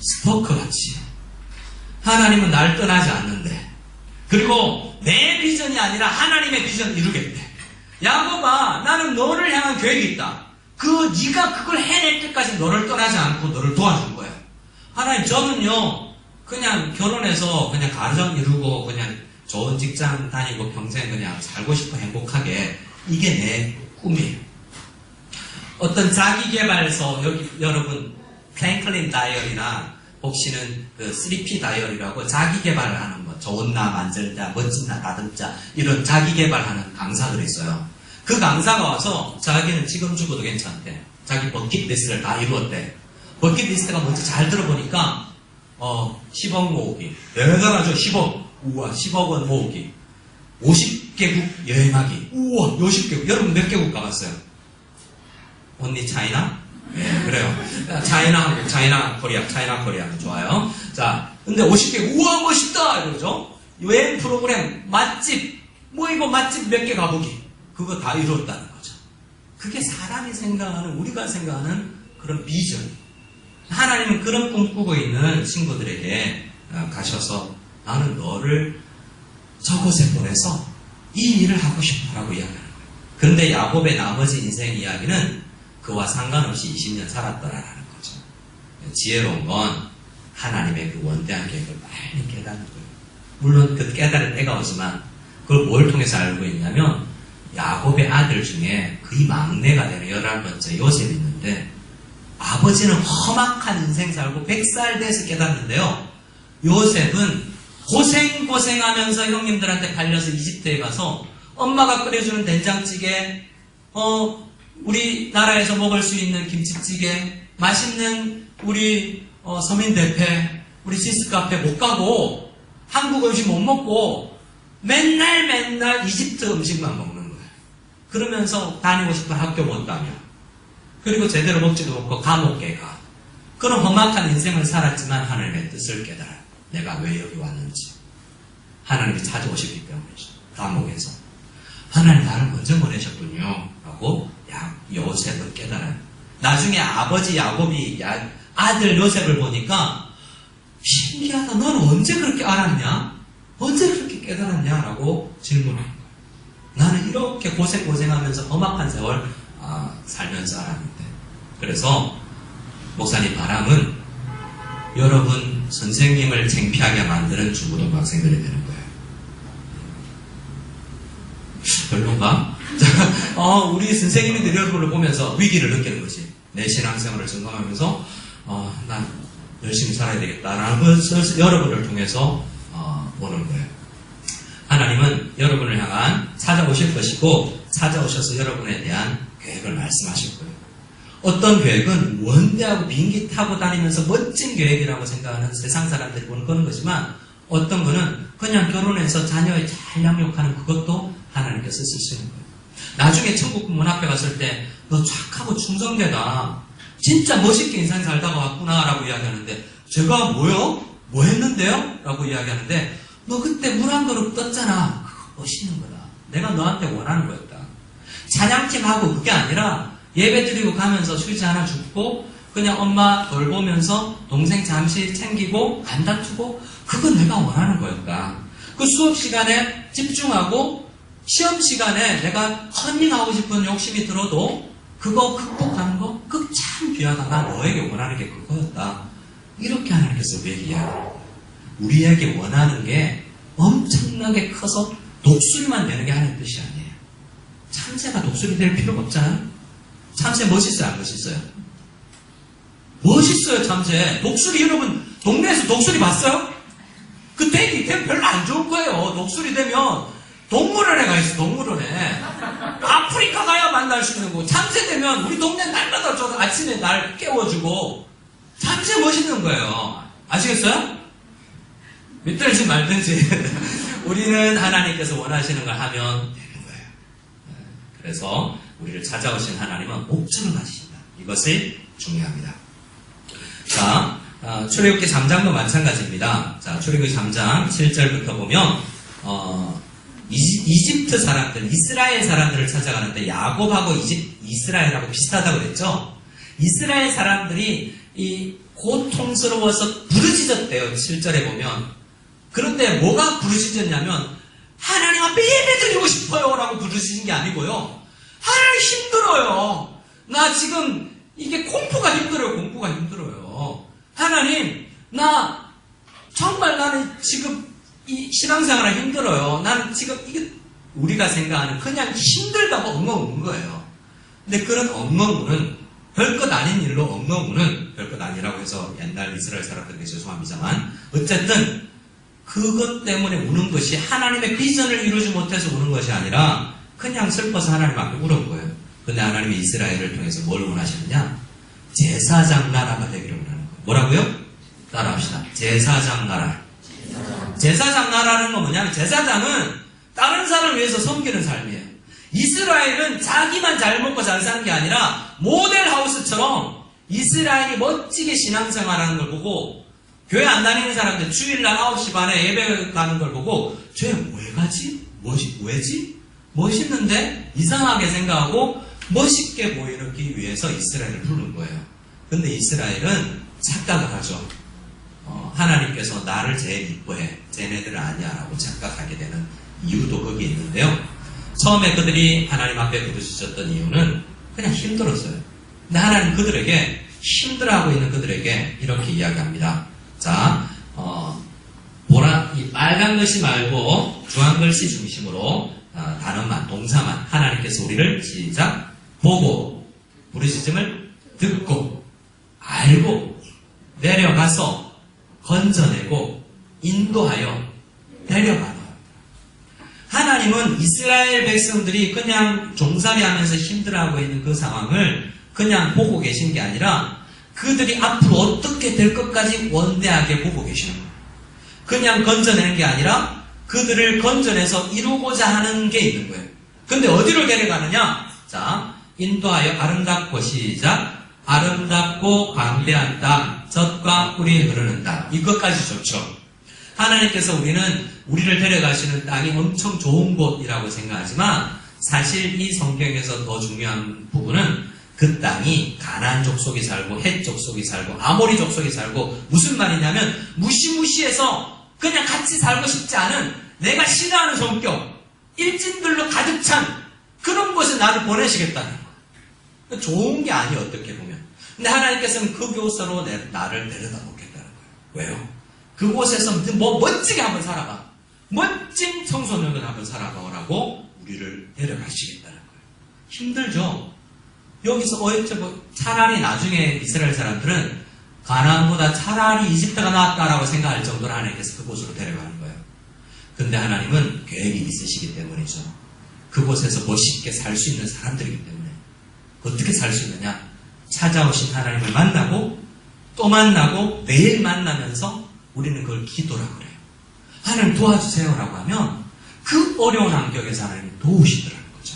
스토커같이 하나님은 날 떠나지 않는데, 그리고 내 비전이 아니라 하나님의 비전을 이루겠대. 야곱아, 나는 너를 향한 계획이 있다. 네가 그걸 해낼 때까지 너를 떠나지 않고 너를 도와줄 거야. 하나님, 저는요 그냥 결혼해서 그냥 가정 이루고 그냥 좋은 직장 다니고 평생 그냥 살고 싶어, 행복하게. 이게 내 꿈이에요. 어떤 자기개발서, 여기 여러분 플랭클린 다이어리나 혹시는 그 3P 다이어리라고 자기개발을 하는 거, 좋은 나 만들 자, 멋진 나 다듬자, 이런 자기개발하는 강사들이 있어요. 그 강사가 와서 자기는 지금 죽어도 괜찮대. 자기 버킷리스트를 다 이루었대. 버킷리스트가 뭔지 잘 들어보니까 10억 모으기, 대단하죠. 10억. 우와, 10억 원 모으기, 50개국 여행하기. 우와, 50개국. 여러분 몇 개국 가봤어요? 언니 차이나? 네, 그래요. 차이나 한국, 차이나 코리아, 차이나 코리아. 좋아요. 자, 근데 50개국. 우와, 멋있다! 이러죠. 여행 프로그램, 맛집, 이거 맛집 몇 개 가보기. 그거 다 이루었다는 거죠. 그게 사람이 생각하는, 우리가 생각하는 그런 비전. 하나님은 그런 꿈꾸고 있는 친구들에게 가셔서 나는 너를 저곳에 보내서 이 일을 하고 싶어라고 이야기하는 거예요. 그런데 야곱의 나머지 인생 이야기는 그와 상관없이 20년 살았더라라는 거죠. 지혜로운 건 하나님의 그 원대한 계획을 빨리 깨닫는 거예요. 물론 그 깨달을 때가 오지만 그걸 뭘 통해서 알고 있냐면, 야곱의 아들 중에 그의 막내가 되는 11번째 요셉이 있는데, 아버지는 험악한 인생 살고 100살 돼서 깨닫는데요, 요셉은 고생하면서 형님들한테 팔려서 이집트에 가서 엄마가 끓여주는 된장찌개, 우리나라에서 먹을 수 있는 김치찌개, 맛있는 우리 서민 대패, 우리 시스 카페 못 가고 한국 음식 못 먹고 맨날 이집트 음식만 먹는 거예요. 그러면서 다니고 싶은 학교 못 다녀. 그리고 제대로 먹지도 못하고 감옥에 가. 그런 험악한 인생을 살았지만 하나님의 뜻을 깨달아요. 내가 왜 여기 왔는지. 하나님이 찾아오셨기 때문이죠. 감옥에서. 하나님 나를 먼저 보내셨군요. 라고 요셉은 깨달아요. 나중에 아버지 야곱이 아들 요셉을 보니까 신기하다. 너는 언제 그렇게 알았냐? 언제 그렇게 깨달았냐? 라고 질문한 거예요. 나는 이렇게 고생하면서 험악한 세월 살면서 알았는데. 그래서 목사님 바람은 여러분 선생님을 창피하게 만드는 중고등학생들이 되는 거예요. 별론가? 우리 선생님들이 여러분을 보면서 위기를 느끼는 거지. 내 신앙생활을 점검하면서 난 열심히 살아야 되겠다라는 것을 여러분을 통해서 보는 거예요. 하나님은 여러분을 향한 찾아오실 것이고, 찾아오셔서 여러분에 대한 계획을 말씀하실 거예요. 어떤 계획은 원대하고 비행기 타고 다니면서 멋진 계획이라고 생각하는 세상 사람들이 보는 그런 거지만, 어떤 거는 그냥 결혼해서 자녀에 잘 양육하는 그것도 하나님께서 쓰시는 거예요. 나중에 천국 문 앞에 갔을 때 너 착하고 충성되다, 진짜 멋있게 인생 살다가 왔구나 라고 이야기하는데, 제가 뭐요? 뭐 했는데요? 라고 이야기하는데, 너 그때 물 한 그릇 떴잖아. 그거 멋있는 거다. 내가 너한테 원하는 거였다. 찬양팀 하고 그게 아니라 예배 드리고 가면서 휴지 하나 줍고 그냥 엄마 돌보면서 동생 잠시 챙기고 안 다투고, 그건 내가 원하는 거였다. 그 수업 시간에 집중하고 시험 시간에 내가 헌팅하고 싶은 욕심이 들어도 그거 극복하는 거, 그거 참 귀하다. 나 너에게 원하는 게 그거였다. 이렇게 하나님께서 얘기해요. 우리에게 원하는 게 엄청나게 커서 독수리만 내는 게 하나님 뜻이 아니에요. 참새가 독수리 될 필요가 없잖아요. 참새 멋있어요, 안 멋있어요? 멋있어요, 참새. 독수리, 여러분 동네에서 독수리 봤어요? 그 되면 별로 안 좋을 거예요. 독수리 되면 동물원에 가 있어, 동물원에. 아프리카 가야 만날 수 있는 거. 참새 되면 우리 동네 날마다 저 아침에 날 깨워주고. 참새 멋있는 거예요. 아시겠어요? 믿든지 말든지 우리는 하나님께서 원하시는 걸 하면 되는 거예요. 그래서 우리를 찾아오신 하나님은 목적을 가지신다. 이것을 중요합니다. 자, 출애굽기 3장도 마찬가지입니다. 자, 출애굽기 3장 7절부터 보면 이집트 사람들, 이스라엘 사람들을 찾아가는데 야곱하고 이스라엘하고 비슷하다고 그랬죠. 이스라엘 사람들이 이 고통스러워서 부르짖었대요. 7절에 보면. 그런데 뭐가 부르짖었냐면 하나님 앞에 예배드리고 싶어요 라고 부르짖은 게 아니고요. 하나님 힘들어요. 나 지금 이게 공부가 힘들어요. 공부가 힘들어요. 하나님 정말 나는 지금 이 신앙생활이 힘들어요. 나는 지금 이게 우리가 생각하는 그냥 힘들다고 엉엉 우는 거예요. 근데 그런 엉엉 우는 별것 아닌 일로 엉엉 우는 별것 아니라고 해서 옛날 이스라엘 사람들에게 죄송합니다만 어쨌든 그것 때문에 우는 것이 하나님의 비전을 이루지 못해서 우는 것이 아니라 그냥 슬퍼서 하나님 앞에 울은 거예요. 근데 하나님이 이스라엘을 통해서 뭘 원하시느냐? 제사장 나라가 되기를 원하는 거예요. 뭐라고요? 따라합시다. 제사장 나라. 제사장 나라는 건 뭐냐면 제사장은 다른 사람을 위해서 섬기는 삶이에요. 이스라엘은 자기만 잘 먹고 잘 사는 게 아니라 모델하우스처럼 이스라엘이 멋지게 신앙생활하는 걸 보고 교회 안 다니는 사람들 주일날 9시 반에 예배 가는 걸 보고 쟤 왜 가지? 왜지? 멋있는데? 이상하게 생각하고 멋있게 보이기 위해서 이스라엘을 부른 거예요. 근데 이스라엘은 착각을 하죠. 하나님께서 나를 제일 이뻐해. 쟤네들은 아니야 라고 착각하게 되는 이유도 거기에 있는데요. 처음에 그들이 하나님 앞에 부르짖었던 이유는 그냥 힘들었어요. 근데 하나님 그들에게 힘들어하고 있는 그들에게 이렇게 이야기합니다. 자, 이 빨간 글씨 말고 주황 글씨 중심으로 단어만, 동사만 하나님께서 우리를 시작 보고 부르짖음을 듣고 알고 내려가서 건져내고 인도하여 데려가라. 하나님은 이스라엘 백성들이 그냥 종살이 하면서 힘들어하고 있는 그 상황을 그냥 보고 계신 게 아니라 그들이 앞으로 어떻게 될 것까지 원대하게 보고 계시는 거예요. 그냥 건져내는 게 아니라 그들을 건져내서 이루고자 하는 게 있는 거예요. 근데 어디로 데려가느냐? 자, 인도하여 아름답고 시작. 아름답고 광대한 땅, 젖과 꿀이 흐르는 땅. 이것까지 좋죠. 하나님께서 우리를 데려가시는 땅이 엄청 좋은 곳이라고 생각하지만 사실 이 성경에서 더 중요한 부분은 그 땅이 가나안 족속이 살고 헷 족속이 살고 아모리 족속이 살고 무슨 말이냐면 무시무시해서 그냥 같이 살고 싶지 않은 내가 싫어하는 성격, 일진들로 가득 찬 그런 곳에 나를 보내시겠다는 거예요. 좋은 게 아니에요, 어떻게 보면. 근데 하나님께서는 그 교서로 나를 데려다 놓겠다는 거예요. 왜요? 그곳에서 뭐 멋지게 한번 살아봐. 멋진 청소년을 한번 살아보라고 우리를 데려가시겠다는 거예요. 힘들죠? 여기서 차라리 나중에 이스라엘 사람들은 가나안보다 차라리 이집트가 낫다라고 생각할 정도로 하나님께서 그곳으로 데려가는 거예요. 근데 하나님은 계획이 있으시기 때문이죠. 그곳에서 멋있게 살 수 있는 사람들이기 때문에. 어떻게 살 수 있느냐? 찾아오신 하나님을 만나고 또 만나고 매일 만나면서 우리는 그걸 기도라고 그래요. 하나님 도와주세요라고 하면 그 어려운 환경에서 하나님이 도우시더라는 거죠.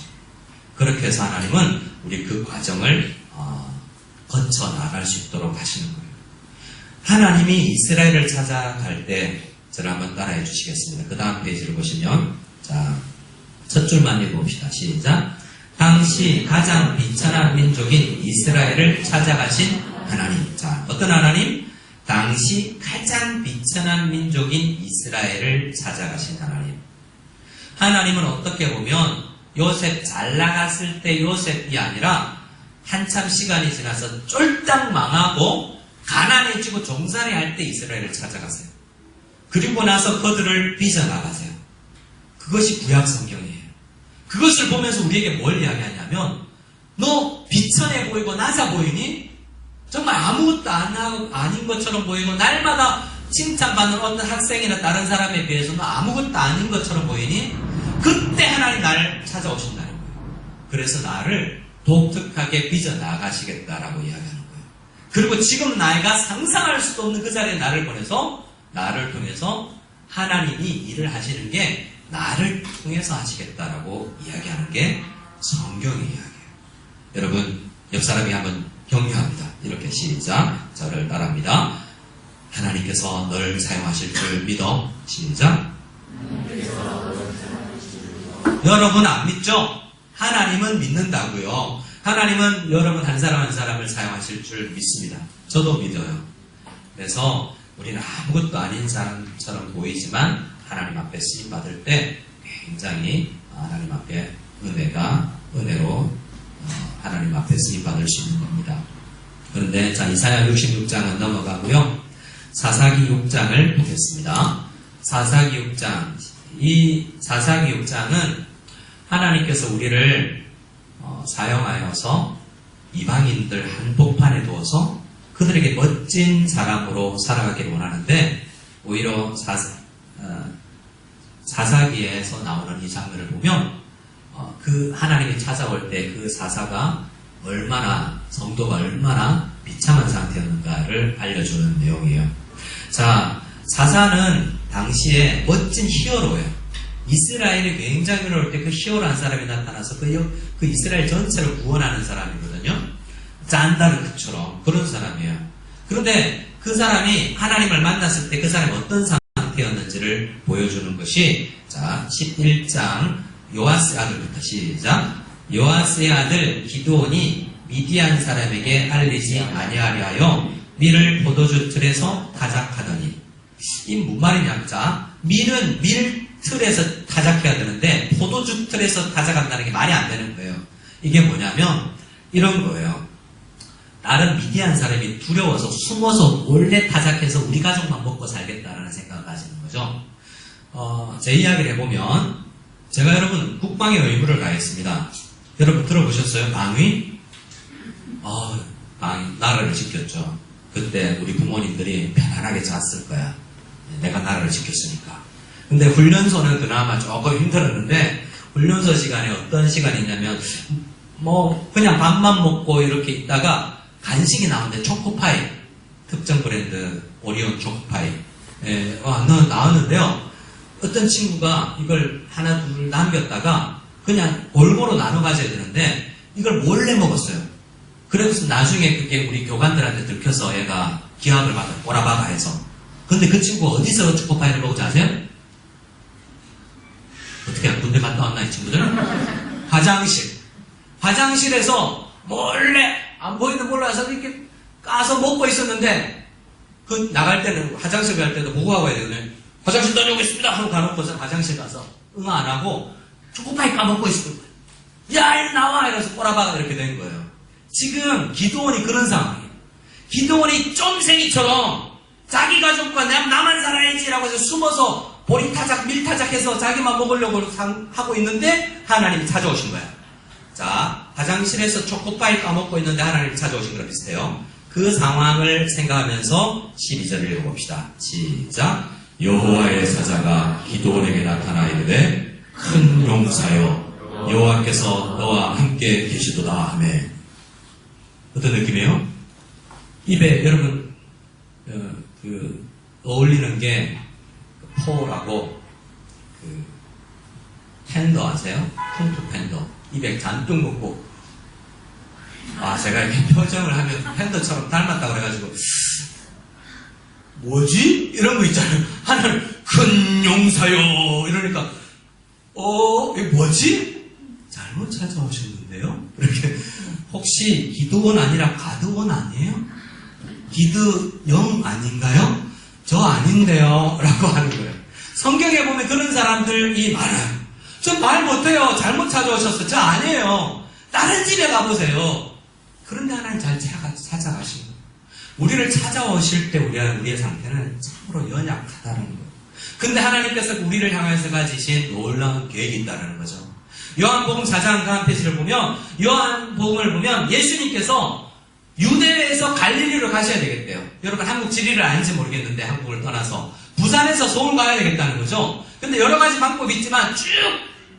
그렇게 해서 하나님은 우리 그 과정을 거쳐 나갈 수 있도록 하시는 거예요. 하나님이 이스라엘을 찾아갈 때 저를 한번 따라해 주시겠습니다. 그 다음 페이지를 보시면 자, 첫 줄만 읽어봅시다. 시작. 당시 가장 비천한 민족인 이스라엘을 찾아가신 하나님. 자, 어떤 하나님? 당시 가장 비천한 민족인 이스라엘을 찾아가신 하나님. 하나님은 어떻게 보면 요셉 잘 나갔을 때 요셉이 아니라 한참 시간이 지나서 쫄딱 망하고 가난해지고 종살이 할 때 이스라엘을 찾아가세요. 그리고 나서 그들을 빚어나가세요. 그것이 구약 성경이에요. 그것을 보면서 우리에게 뭘 이야기하냐면 너 비천해 보이고 낮아 보이니? 정말 아무것도 아닌 것처럼 보이고 날마다 칭찬받는 어떤 학생이나 다른 사람에 비해서 너 아무것도 아닌 것처럼 보이니? 그때 하나님 나를 찾아오신다는 거예요. 그래서 나를 독특하게 빚어나가시겠다라고 이야기하는 거예요. 그리고 지금 내가 상상할 수도 없는 그 자리에 나를 보내서 나를 통해서 하나님이 일을 하시는 게 나를 통해서 하시겠다라고 이야기하는 게 성경의 이야기예요. 여러분, 옆 사람이 한번 격려합니다. 이렇게 시작. 저를 따라합니다. 하나님께서 널 사용하실 줄 믿어. 시작. 여러분 안 믿죠? 하나님은 믿는다고요. 하나님은 여러분 한 사람 한 사람을 사용하실 줄 믿습니다. 저도 믿어요. 그래서 우리는 아무것도 아닌 사람처럼 보이지만 하나님 앞에 쓰임 받을 때 굉장히 하나님 앞에 은혜로 하나님 앞에 쓰임 받을 수 있는 겁니다. 그런데 자, 이사야 66장은 넘어가고요. 사사기 6장을 보겠습니다. 사사기 6장. 이 사사기 6장은 하나님께서 우리를 사용하여서 이방인들 한복판에 두어서 그들에게 멋진 사람으로 살아가기를 원하는데, 오히려 사사기에서 나오는 이 장면을 보면 그 하나님이 찾아올 때 그 사사가 성도가 얼마나 비참한 상태였는가를 알려주는 내용이에요. 자, 사사는 당시에 멋진 히어로예요. 이스라엘이 굉장히 어려울 때 그 히어로한 사람이 나타나서 그 이스라엘 전체를 구원하는 사람이거든요. 잔다르크처럼 그런 사람이에요. 그런데 그 사람이 하나님을 만났을 때 그 사람이 어떤 상태였는지를 보여주는 것이, 자, 11장 요아스의 아들부터 시작. 요아스의 아들 기드온이 미디안 사람에게 알리지 아니하려 하여 밀을 포도주 틀에서 타작하더니. 이 무슨 말이냐? 자, 밀은 밀틀에서 타작해야 되는데 포도주 틀에서 타작한다는 게 말이 안 되는 거예요. 이게 뭐냐면 이런 거예요. 다른 미디안 사람이 두려워서 숨어서 몰래 타작해서 우리 가족만 먹고 살겠다라는 생각을 가지는 거죠. 제 이야기를 해보면, 제가 여러분 국방의 의무를 다했습니다. 여러분 들어보셨어요? 방위? 방위, 나라를 지켰죠. 그때 우리 부모님들이 편안하게 잤을 거야. 내가 나라를 지켰으니까. 근데 훈련소는 그나마 조금 힘들었는데, 훈련소 시간에 어떤 시간이 있냐면, 그냥 밥만 먹고 이렇게 있다가 간식이 나오는데 초코파이, 특정 브랜드 오리온 초코파이 나왔는데요. 어떤 친구가 이걸 하나 둘 남겼다가 그냥 골고루 나눠 가져야 되는데 이걸 몰래 먹었어요. 그래서 나중에 그게 우리 교관들한테 들켜서 얘가 기합을 받아 꼬라박아 해서. 근데 그 친구가 어디서 초코파이를 먹었지 아세요? 어떻게 군대 갔다 왔나 이 친구들은? 화장실에서 몰래 안 보이는 걸로 와서 이렇게 까서 먹고 있었는데, 그 나갈 때는 화장실 갈 때도 보고 가야 되거든요. 화장실 다녀오겠습니다 하고 가놓고서 화장실 가서 응 안 하고 초코파이 까먹고 있을 거예요. 야, 이리 나와! 이러면서 꼬라박아 이렇게 된 거예요. 지금 기드온이 그런 상황이에요. 기드온이 쫌생이처럼 자기 가족과 나만 살아야지라고 해서 숨어서 보리타작, 밀타작해서 자기만 먹으려고 하고 있는데 하나님이 찾아오신 거야. 자, 화장실에서 초코파이 까먹고 있는데 하나님이 찾아오신 거랑 비슷해요. 그 상황을 생각하면서 12절을 읽어봅시다. 시작. 여호와의 사자가 기드온에게 나타나 이르되 큰 용사여 여호와께서 너와 함께 계시도다 하매. 어떤 느낌이에요? 입에 여러분 어울리는 게 포라고 팬더 아세요? 쿵푸 팬더. 입에 잔뜩 먹고, 제가 이렇게 표정을 하면 팬더처럼 닮았다고 그래가지고, 뭐지? 이런 거 있잖아요. 하나님, 큰 용사요. 이러니까, 이게 뭐지? 잘못 찾아오셨는데요? 이렇게, 혹시 기드온 아니라 가드온 아니에요? 기드영 아닌가요? 저 아닌데요? 라고 하는 거예요. 성경에 보면 그런 사람들이 많아요. 저 말 못해요. 잘못 찾아오셨어요. 저 아니에요. 다른 집에 가보세요. 그런데 하나님 잘 찾아가시고, 우리를 찾아오실 때 우리의 상태는 참으로 연약하다는 거예요. 근데 하나님께서 우리를 향해서 가지신 놀라운 계획이 있다는 거죠. 요한복음 4장 그 한 페이지를 보면, 요한복음을 보면 예수님께서 유대에서 갈릴리로 가셔야 되겠대요. 여러분 한국 지리를 아는지 모르겠는데 한국을 떠나서 부산에서 서울 가야 되겠다는 거죠. 근데 여러 가지 방법이 있지만 쭉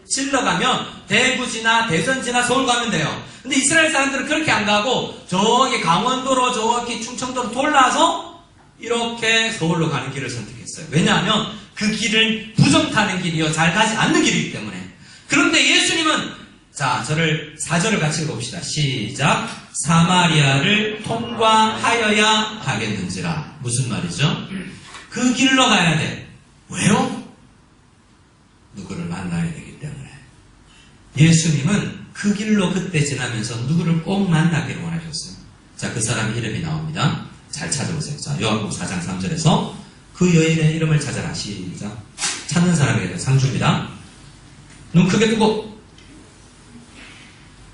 질러가면 대구 지나 대전 지나 서울 가면 돼요. 근데 이스라엘 사람들은 그렇게 안 가고 저기 강원도로 저기 충청도로 돌아서 이렇게 서울로 가는 길을 선택했어요. 왜냐하면 그 길은 부정 타는 길이요 잘 가지 않는 길이기 때문에. 그런데 예수님은 자, 4절을 같이 읽어봅시다. 시작. 사마리아를 통과하여야 가겠는지라. 무슨 말이죠? 그 길로 가야 돼. 왜요? 누구를 만나야 되기 때문에. 예수님은 그 길로 그때 지나면서 누구를 꼭 만나기를 원하셨어요. 자, 그 사람 이름이 나옵니다. 잘 찾아보세요. 자, 요한복음 4장 3절에서 그 여인의 이름을 찾아라. 시작. 찾는 사람에게 상주입니다. 눈 크게 뜨고.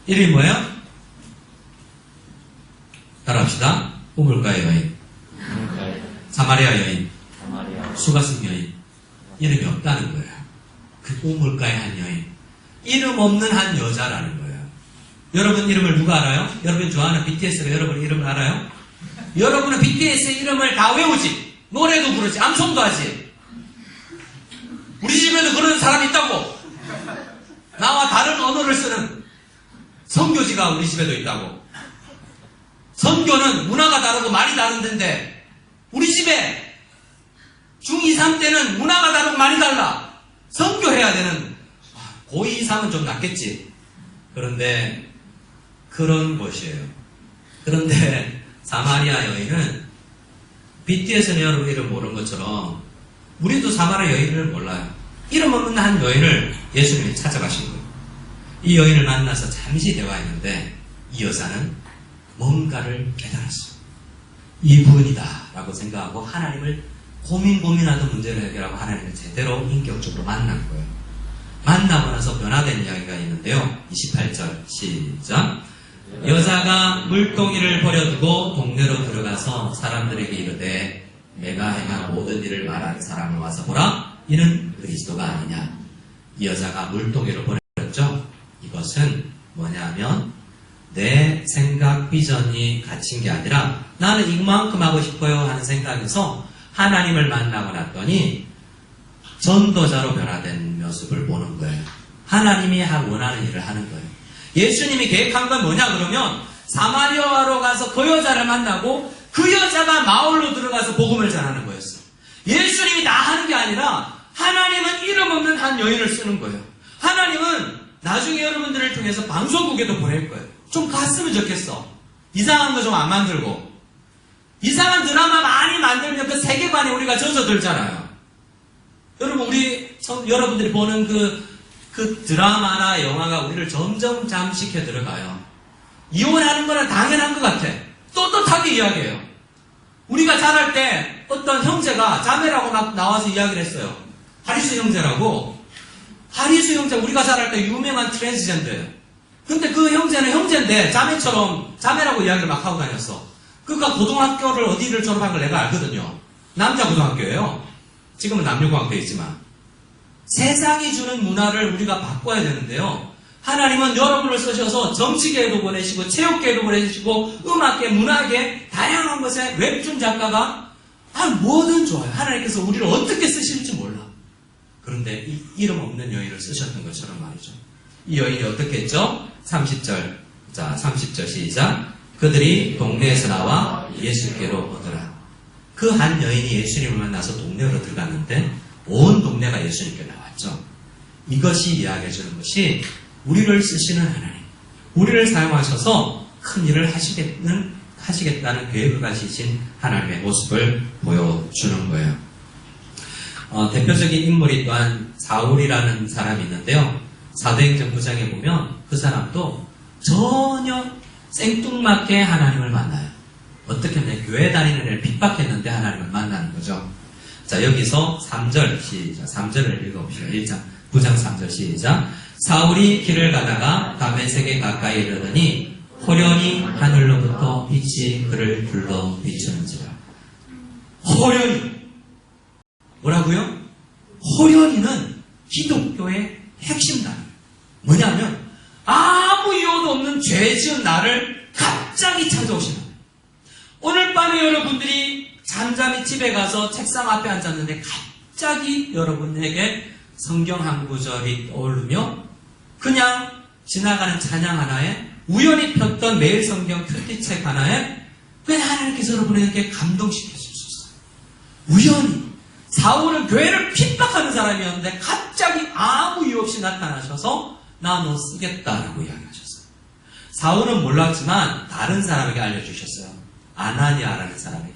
이름이 뭐예요? 따라합시다. 우물가의 여인, 사마리아 여인, 수가성 여인. 이름이 없다는 거예요. 그 우물가의 한 여인. 이름 없는 한 여자라는 거예요. 여러분 이름을 누가 알아요? 여러분 좋아하는 BTS가 여러분 이름을 알아요? 여러분은 BTS의 이름을 다 외우지. 노래도 부르지. 암송도 하지. 우리 집에도 그런 사람이 있다고. 나와 다른 언어를 쓰는 선교지가 우리 집에도 있다고. 선교는 문화가 다르고 말이 다른 데인데 우리 집에 중2, 3때는 문화가 다르고 말이 달라. 선교해야 되는 고2 이상은 좀 낫겠지. 그런데 그런 곳이에요. 그런데 사마리아 여인은 BTS는 여러분 이름 모르는 것처럼 우리도 사마리아 여인을 몰라요. 이름 없는 한 여인을 예수님이 찾아가신 거예요. 이 여인을 만나서 잠시 대화했는데 이 여자는 뭔가를 깨달았어요. 이분이다 라고 생각하고 하나님을 고민하던 문제를 해결하고 하나님을 제대로 인격적으로 만난 거예요. 만나고 나서 변화된 이야기가 있는데요. 28절 시작. 여자가 물동이를 버려두고 동네로 들어가서 사람들에게 이르되 내가 행한 모든 일을 말하는 사람을 와서 보라. 이는 그리스도가 아니냐. 이 여자가 물동이를 버렸죠. 이것은 뭐냐면 내 생각 비전이 갇힌 게 아니라 나는 이만큼 하고 싶어요 하는 생각에서 하나님을 만나고 났더니 전도자로 변화된 모습을 보는 거예요. 하나님이 원하는 일을 하는 거예요. 예수님이 계획한 건 뭐냐 그러면 사마리아로 가서 그 여자를 만나고 그 여자가 마을로 들어가서 복음을 전하는 거였어요. 예수님이 다 하는 게 아니라 하나님은 이름 없는 한 여인을 쓰는 거예요. 하나님은 나중에 여러분들을 통해서 방송국에도 보낼 거예요. 좀 갔으면 좋겠어. 이상한 거 좀 안 만들고. 이상한 드라마 많이 만들면 그 세계관에 우리가 젖어들잖아요. 여러분, 여러분들이 보는 그 드라마나 영화가 우리를 점점 잠식해 들어가요. 이혼하는 거는 당연한 것 같아. 떳떳하게 이야기해요. 우리가 자랄 때 어떤 형제가 자매라고 막 나와서 이야기를 했어요. 하리수 형제라고. 하리수 형제, 우리가 자랄 때 유명한 트랜스젠더예요. 근데 그 형제는 형제인데 자매처럼 자매라고 이야기를 막 하고 다녔어. 그러니까 고등학교를 어디를 졸업한 걸 내가 알거든요. 남자 고등학교예요. 지금은 남녀고등학교에 있지만. 세상이 주는 문화를 우리가 바꿔야 되는데요. 하나님은 여러분을 쓰셔서 정치계에도 보내시고 체육계에도 보내시고 음악계, 문화계 다양한 것에 웹툰 작가가 뭐든 좋아요. 하나님께서 우리를 어떻게 쓰실지 몰라. 그런데 이 이름 없는 여인을 쓰셨던 것처럼 말이죠. 이 여인이 어떻게 했죠? 30절. 자, 30절 시작. 그들이 동네에서 나와 예수께로 오더라. 그 한 여인이 예수님을 만나서 동네로 들어갔는데 온 동네가 예수님께 나왔죠. 이것이 이야기해주는 것이 우리를 쓰시는 하나님, 우리를 사용하셔서 큰 일을 하시겠다는 계획을 가지신 하나님의 모습을 보여주는 거예요. 대표적인 인물이 또한 사울이라는 사람이 있는데요. 사도행전 9장에 보면 그 사람도 전혀 생뚱맞게 하나님을 만나요. 어떻게 하면 교회 다니는 애를 핍박했는데 하나님을 만나는 거죠. 자, 여기서 3절 시작. 3절을 읽어봅시다. 9장 3절 시작. 사울이 길을 가다가 다메섹에 가까이 이르더니 호련히 하늘로부터 빛이 그를 둘러 비추는지라. 호련히. 뭐라고요? 호련히는 기독교의 핵심단. 뭐냐면 아무 이유도 없는 죄 지은 나를 갑자기 찾아오시는 거예요. 오늘 밤에 여러분들이 잠잠히 집에 가서 책상 앞에 앉았는데 갑자기 여러분에게 성경 한 구절이 떠오르며 그냥 지나가는 찬양 하나에 우연히 폈던 매일 성경 큐티책 하나에 그냥 하나님께서 여러분에게 감동시켜줄 수 있어요. 우연히. 사울은 교회를 핍박하는 사람이었는데 갑자기 아무 이유 없이 나타나셔서 나 너 쓰겠다라고 이야기하셨어요. 사울은 몰랐지만 다른 사람에게 알려주셨어요. 아나니아라는 사람에게.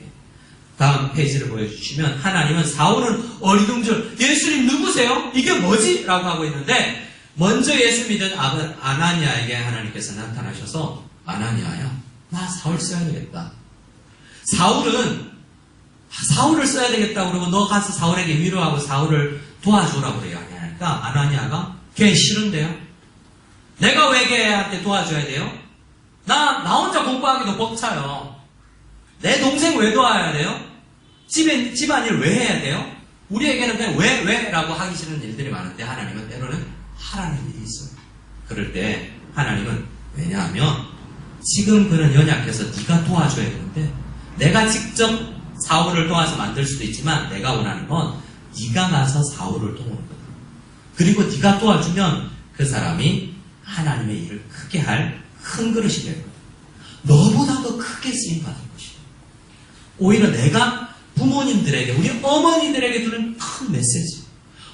다음 페이지를 보여주시면 하나님은 사울은 어리둥절 예수님 누구세요? 이게 뭐지? 라고 하고 있는데 먼저 예수 믿은 아나니아에게 하나님께서 나타나셔서 아나니아야 나 사울 써야 되겠다. 사울을 써야 되겠다 그러고 너 가서 사울에게 위로하고 사울을 도와주라고 이야기하니까 아나니아가 걔 싫은데요? 내가 왜 걔한테 도와줘야 돼요? 나 혼자 공부하기도 벅차요. 내 동생 왜 도와야 돼요? 집안일 왜 해야 돼요? 우리에게는 그냥 왜? 라고 하기 싫은 일들이 많은데 하나님은 때로는 하라는 일이 있어요. 그럴 때 하나님은 왜냐하면 지금 그는 연약해서 네가 도와줘야 되는데 내가 직접 사울을 도와서 만들 수도 있지만 내가 원하는 건 네가 가서 사울을 도우는 거다. 그리고 네가 도와주면 그 사람이 하나님의 일을 크게 할 큰 그릇이 될 거다. 너보다 더 크게 쓰임받을 것이다. 오히려 내가 부모님들에게 우리 어머니들에게 주는 큰 메시지.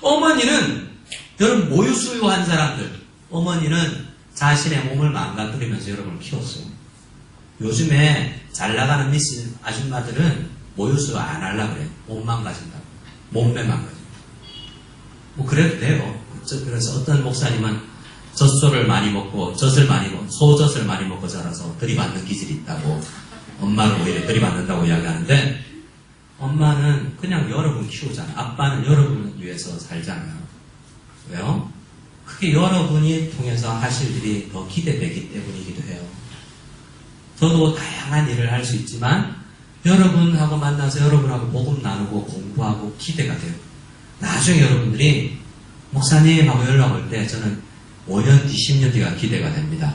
어머니는 여러분 모유수유한 사람들 어머니는 자신의 몸을 망가뜨리면서 여러분을 키웠어요. 요즘에 잘 나가는 미스 아줌마들은 모유수유 안 하려고 그래. 몸 망가진다고. 몸매 망가진다고. 뭐 그래도 돼요. 그래서 어떤 목사님은 젖소를 많이 먹고 소젖을 많이 먹고 자라서 들이받는 기질이 있다고 엄마를 오히려 들이받는다고 이야기하는데 엄마는 그냥 여러분 키우잖아요. 아빠는 여러분을 위해서 살잖아요. 왜요? 그게 여러분이 통해서 하실 일이 더 기대되기 때문이기도 해요. 저도 다양한 일을 할 수 있지만 여러분하고 만나서 여러분하고 복음 나누고 공부하고 기대가 돼요. 나중에 여러분들이 목사님하고 연락 올 때 저는 5년 뒤, 10년 뒤가 기대가 됩니다.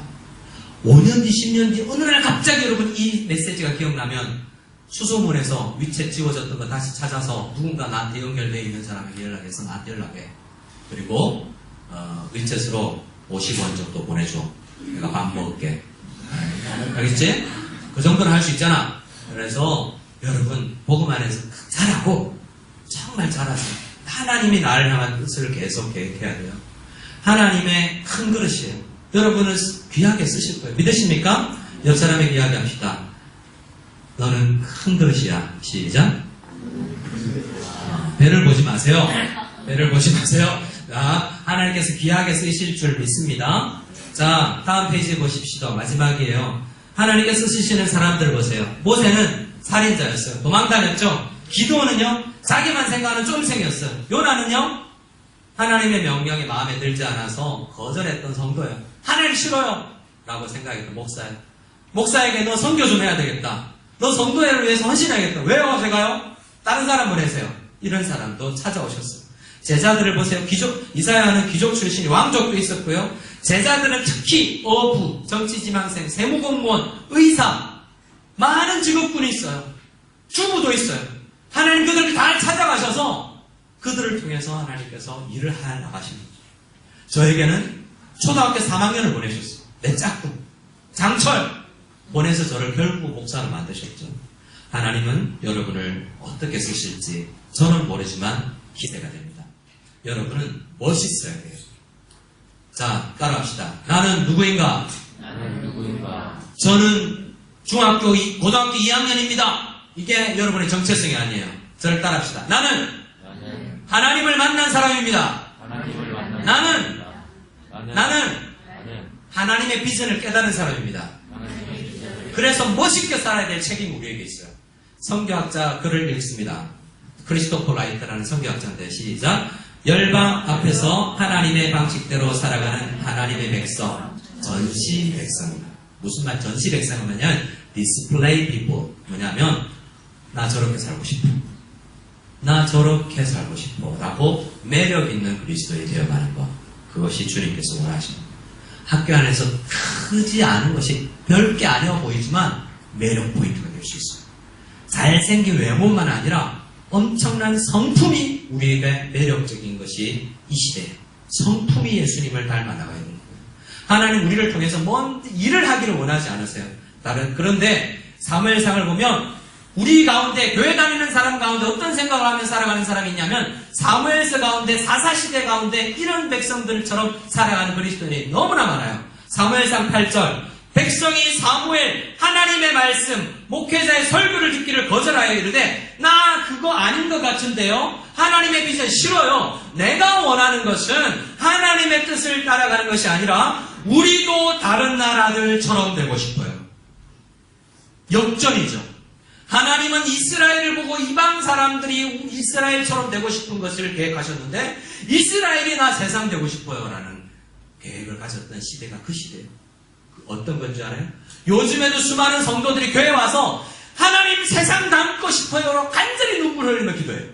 5년 뒤, 10년 뒤 어느 날 갑자기 여러분 이 메시지가 기억나면 수소문에서 위챗 지워졌던 거 다시 찾아서 누군가 나한테 연결되어 있는 사람에게 연락해서 나한테 연락해. 그리고 위챗으로 50원 정도 보내줘. 내가 밥 먹을게. 알겠지? 그 정도는 할 수 있잖아. 그래서 여러분 복음 안에서 잘하고 정말 잘하세요. 하나님이 나를 향한 뜻을 계속 계획해야 돼요. 하나님의 큰 그릇이에요. 여러분은 귀하게 쓰실 거예요. 믿으십니까? 옆 사람에게 이야기합시다. 너는 큰 그릇이야. 시작. 배를 보지 마세요. 배를 보지 마세요. 자, 하나님께서 귀하게 쓰실 줄 믿습니다. 자, 다음 페이지 보십시다. 마지막이에요. 하나님께서 쓰시는 사람들 보세요. 모세는 살인자였어요. 도망 다녔죠. 기도는요, 자기만 생각하는 쫌생이었어요. 요나는요, 하나님의 명령이 마음에 들지 않아서 거절했던 성도예요. 하나님 싫어요 라고 생각했던 목사예요. 목사에게 너 선교 좀 해야 되겠다. 너 성도회를 위해서 헌신해야겠다. 왜요? 제가요? 다른 사람 보내세요. 이런 사람도 찾아오셨어요. 제자들을 보세요. 이사야는 귀족 출신이 왕족도 있었고요. 제자들은 특히 어부, 정치지망생, 세무공무원, 의사, 많은 직업군이 있어요. 주부도 있어요. 하나님 그들을 다 찾아가셔서 그들을 통해서 하나님께서 일을 해 나가십니다. 저에게는 초등학교 3학년을 보내셨어요. 내 짝꿍 장철 보내서 저를 결국 목사로 만드셨죠. 하나님은 여러분을 어떻게 쓰실지 저는 모르지만 기대가 됩니다. 여러분은 멋있어야 돼요. 자, 따라합시다. 나는 누구인가? 저는 고등학교 2학년입니다. 이게 여러분의 정체성이 아니에요. 저를 따라합시다. 나는 하나님을 만난 사람입니다. 나는 하나님의 비전을 깨달은 사람입니다. 그래서 멋있게 살아야 될 책임이 우리에게 있어요. 성경학자 글을 읽습니다. 크리스토퍼 라이트라는 성경학자인데 시작. 열방 앞에서 하나님의 방식대로 살아가는 하나님의 백성, 전시 백성입니다. 무슨 말 전시 백성이냐면 display people. 뭐냐면 나 저렇게 살고 싶어. 나 저렇게 살고 싶어 라고 매력 있는 그리스도인이 되어가는 것, 그것이 주님께서 원하십니다. 학교 안에서 크지 않은 것이 별게 아니어 보이지만 매력 포인트가 될 수 있어요. 잘생긴 외모만 아니라 엄청난 성품이 우리에게 매력적인 것이 이 시대에 성품이 예수님을 닮아 나가야 되는 거예요. 하나님 우리를 통해서 뭔 일을 하기를 원하지 않으세요. 그런데 사무엘상을 보면 우리 가운데, 교회 다니는 사람 가운데 어떤 생각을 하며 살아가는 사람이 있냐면, 사무엘서 가운데, 사사시대 가운데 이런 백성들처럼 살아가는 그리스도인이 너무나 많아요. 사무엘상 8절, 백성이 사무엘 하나님의 말씀, 목회자의 설교를 듣기를 거절하여 이르되 나 그거 아닌 것 같은데요. 하나님의 비전 싫어요. 내가 원하는 것은 하나님의 뜻을 따라가는 것이 아니라 우리도 다른 나라들처럼 되고 싶어요. 역전이죠. 하나님은 이스라엘을 보고 이방 사람들이 이스라엘처럼 되고 싶은 것을 계획하셨는데 이스라엘이 나 세상 되고 싶어요 라는 계획을 가졌던 시대가 그 시대예요. 어떤 건지 알아요? 요즘에도 수많은 성도들이 교회에 와서 하나님 세상 닮고 싶어요 간절히 눈물 흘리며 기도해요.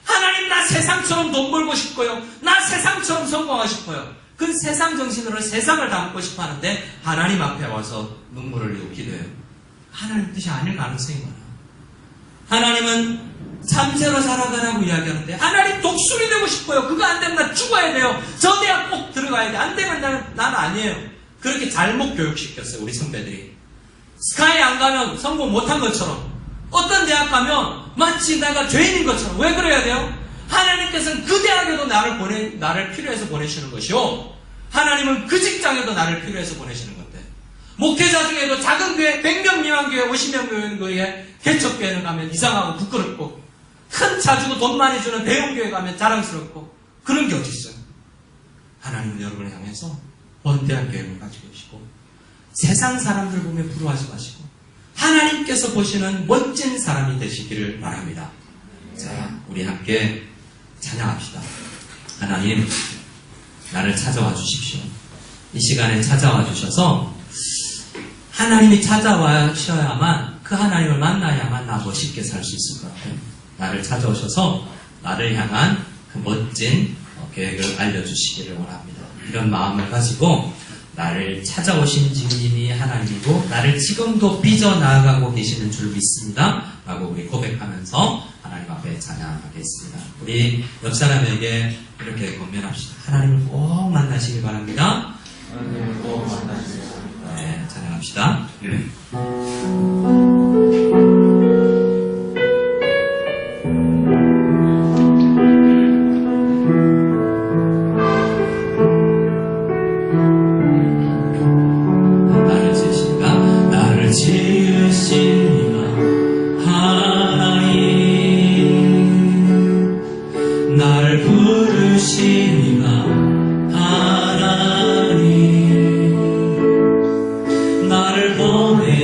하나님 나 세상처럼 돈 벌고 싶고요. 나 세상처럼 성공하고 싶어요. 그 세상 정신으로 세상을 닮고 싶어 하는데 하나님 앞에 와서 눈물 흘리고 기도해요. 하나님 뜻이 아닐 가능성이 많아요. 하나님은 참새로 살아가라고 이야기하는데 하나님 독수리 되고 싶어요. 그거 안 되면 나 죽어야 돼요. 저 대학 꼭 들어가야 돼. 안 되면 난 아니에요. 그렇게 잘못 교육시켰어요. 우리 선배들이. 스카이 안 가면 성공 못한 것처럼 어떤 대학 가면 마치 내가 죄인인 것처럼. 왜 그래야 돼요? 하나님께서는 그 대학에도 나를 필요해서 보내시는 것이요. 하나님은 그 직장에도 나를 필요해서 보내시는 건데. 목회자 중에도 작은 교회, 100명 미만 교회, 50명 교회, 개척교회는 가면 이상하고 부끄럽고, 큰 차 주고 돈 많이 주는 대형교회 가면 자랑스럽고, 그런 게 어디 있어요? 하나님은 여러분을 향해서 번대한 계획을 가지고 계시고, 세상 사람들 보면 부러워하지 마시고, 하나님께서 보시는 멋진 사람이 되시기를 바랍니다. 자, 우리 함께 찬양합시다. 하나님, 나를 찾아와 주십시오. 이 시간에 찾아와 주셔서 하나님이 찾아와셔야만, 그 하나님을 만나야만 나 멋있게 살 수 있을 것 같아요. 나를 찾아오셔서 나를 향한 그 멋진 계획을 알려주시기를 원합니다. 이런 마음을 가지고 나를 찾아오신 주님이 하나님이고 나를 지금도 빚어나가고 계시는 줄 믿습니다 라고 우리 고백하면서 하나님 앞에 찬양하겠습니다. 우리 옆 사람에게 이렇게 권면합시다. 하나님을 꼭 만나시길 바랍니다. 하나님을 꼭 만나시길 바랍니다. 네, 찬양합시다. 나를 보내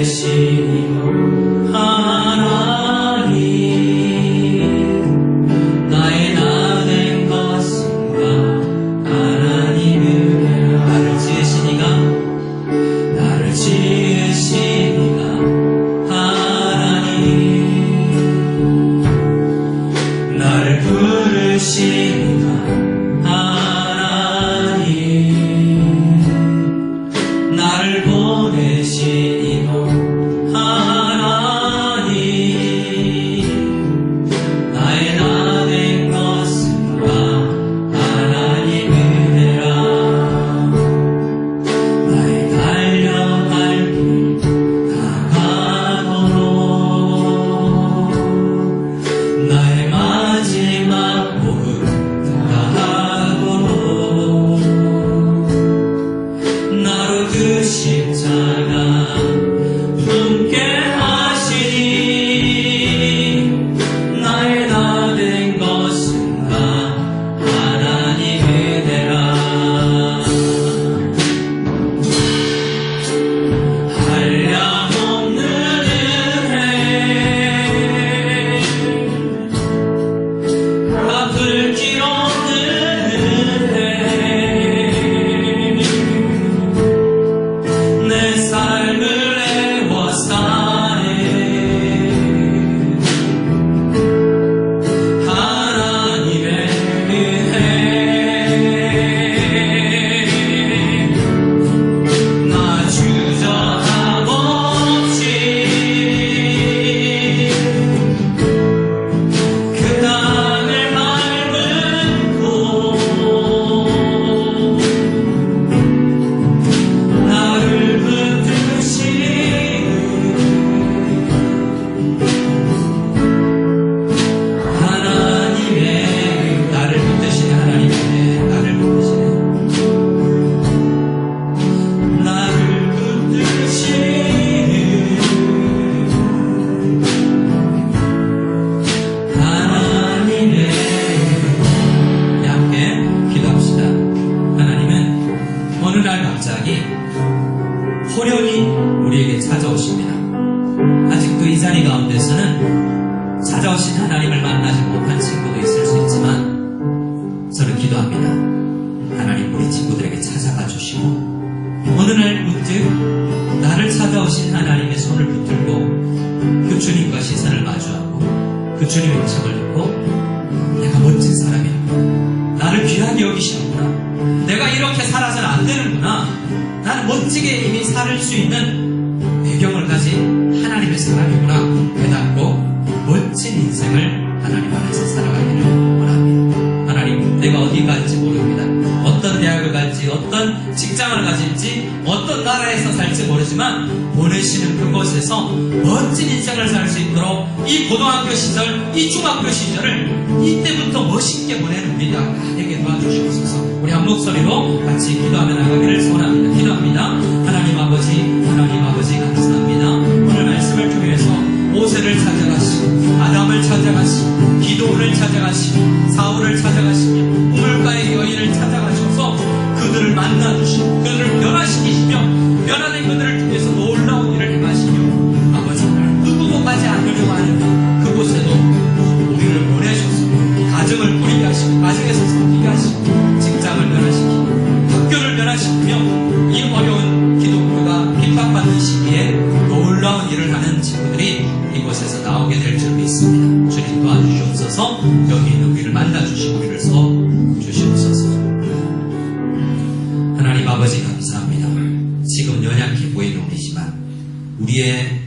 날 갑자기 호련히 우리에게 찾아오십니다. 아직도 이 자리 가운데서는 찾아오신 하나님을 만나지 못한 친구도 있을 수 있지만 저는 기도합니다. 하나님 우리 친구들에게 찾아가 주시고 어느 날 문득 나를 찾아오신 하나님의 손을 붙들고 그 주님과 시선을 마주하고 그 주님의 음성을 듣고 내가 멋진 사람이야. 나를 귀하게 여기시는구나. 내가 이렇게 살아서는 안 되는구나. 나는 멋지게 이미 살 수 있는 배경을 가진 하나님의 사람이구나 깨닫고 멋진 인생을 하나님 안에서 살아가기를 원합니다. 하나님, 내가 어디 갈지 모릅니다. 어떤 대학을 갈지, 어떤 직장을 가질지, 어떤 나라에서 살지 모르지만 보내시는 그곳에서 멋진 인생을 살 수 있도록 이 고등학교 시절, 이 중학교 시절을 이때부터 멋있게 보내는 우리가 나에게 도와주시옵소서. 우리 한 목소리로 같이 기도하며 나가기를 소원합니다. 기도합니다. 하나님 아버지 감사합니다. 오늘 말씀을 통해서 모세를 찾아가시고 아담을 찾아가시고 기도를 찾아가시고 사울을 찾아가시며 우물가의 여인을 찾아가셔서 그들을 만나주시고 그들을 변화시키시며 변화된 그들을 통해서 놀라운 일을 행하시며 아버지 누구도 가지 않으려고 하는 그곳에도 우리를 보내셔서 가정을 꾸리게 하시고 가정에서 섬기게 하시고 직장을 변화시키고 학교를 변화시키며 이 어려운 기독교가 핍박받는 시기에 놀라운 일을 하는 친구들이 이곳에서 나오게 될 줄 믿습니다. 주님 도와주시옵소서. 여기 있는 우리를 만나주시고 우리를 서주시옵소서. 하나님 아버지 감사합니다. 지금 연약해 보이는 우리지만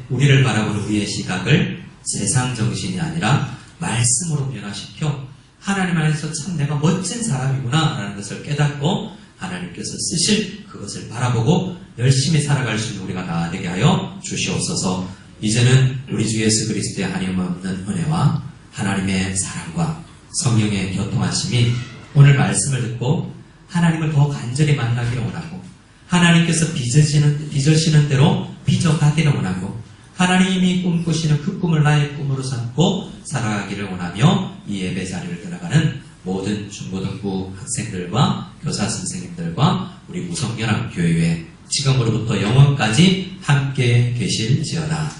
우리를 바라보는 우리의 시각을 세상 정신이 아니라 말씀으로 변화시켜 하나님 안에서 참 내가 멋진 사람이구나 라는 것을 깨닫고 하나님께서 쓰실 그것을 바라보고 열심히 살아갈 수 있는 우리가 되게 하여 주시옵소서. 이제는 우리 주 예수 그리스도의 한임없는 은혜와 하나님의 사랑과 성령의 교통하심이 오늘 말씀을 듣고 하나님을 더 간절히 만나기를 원하고 하나님께서 빚으시는 대로 빚어가기를 원하고 하나님이 꿈꾸시는 그 꿈을 나의 꿈으로 삼고 살아가기를 원하며 이 예배 자리를 들어가는 모든 중고등부 학생들과 교사 선생님들과 우리 무성연합교회 지금으로부터 영원까지 함께 계실지어다.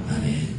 아멘.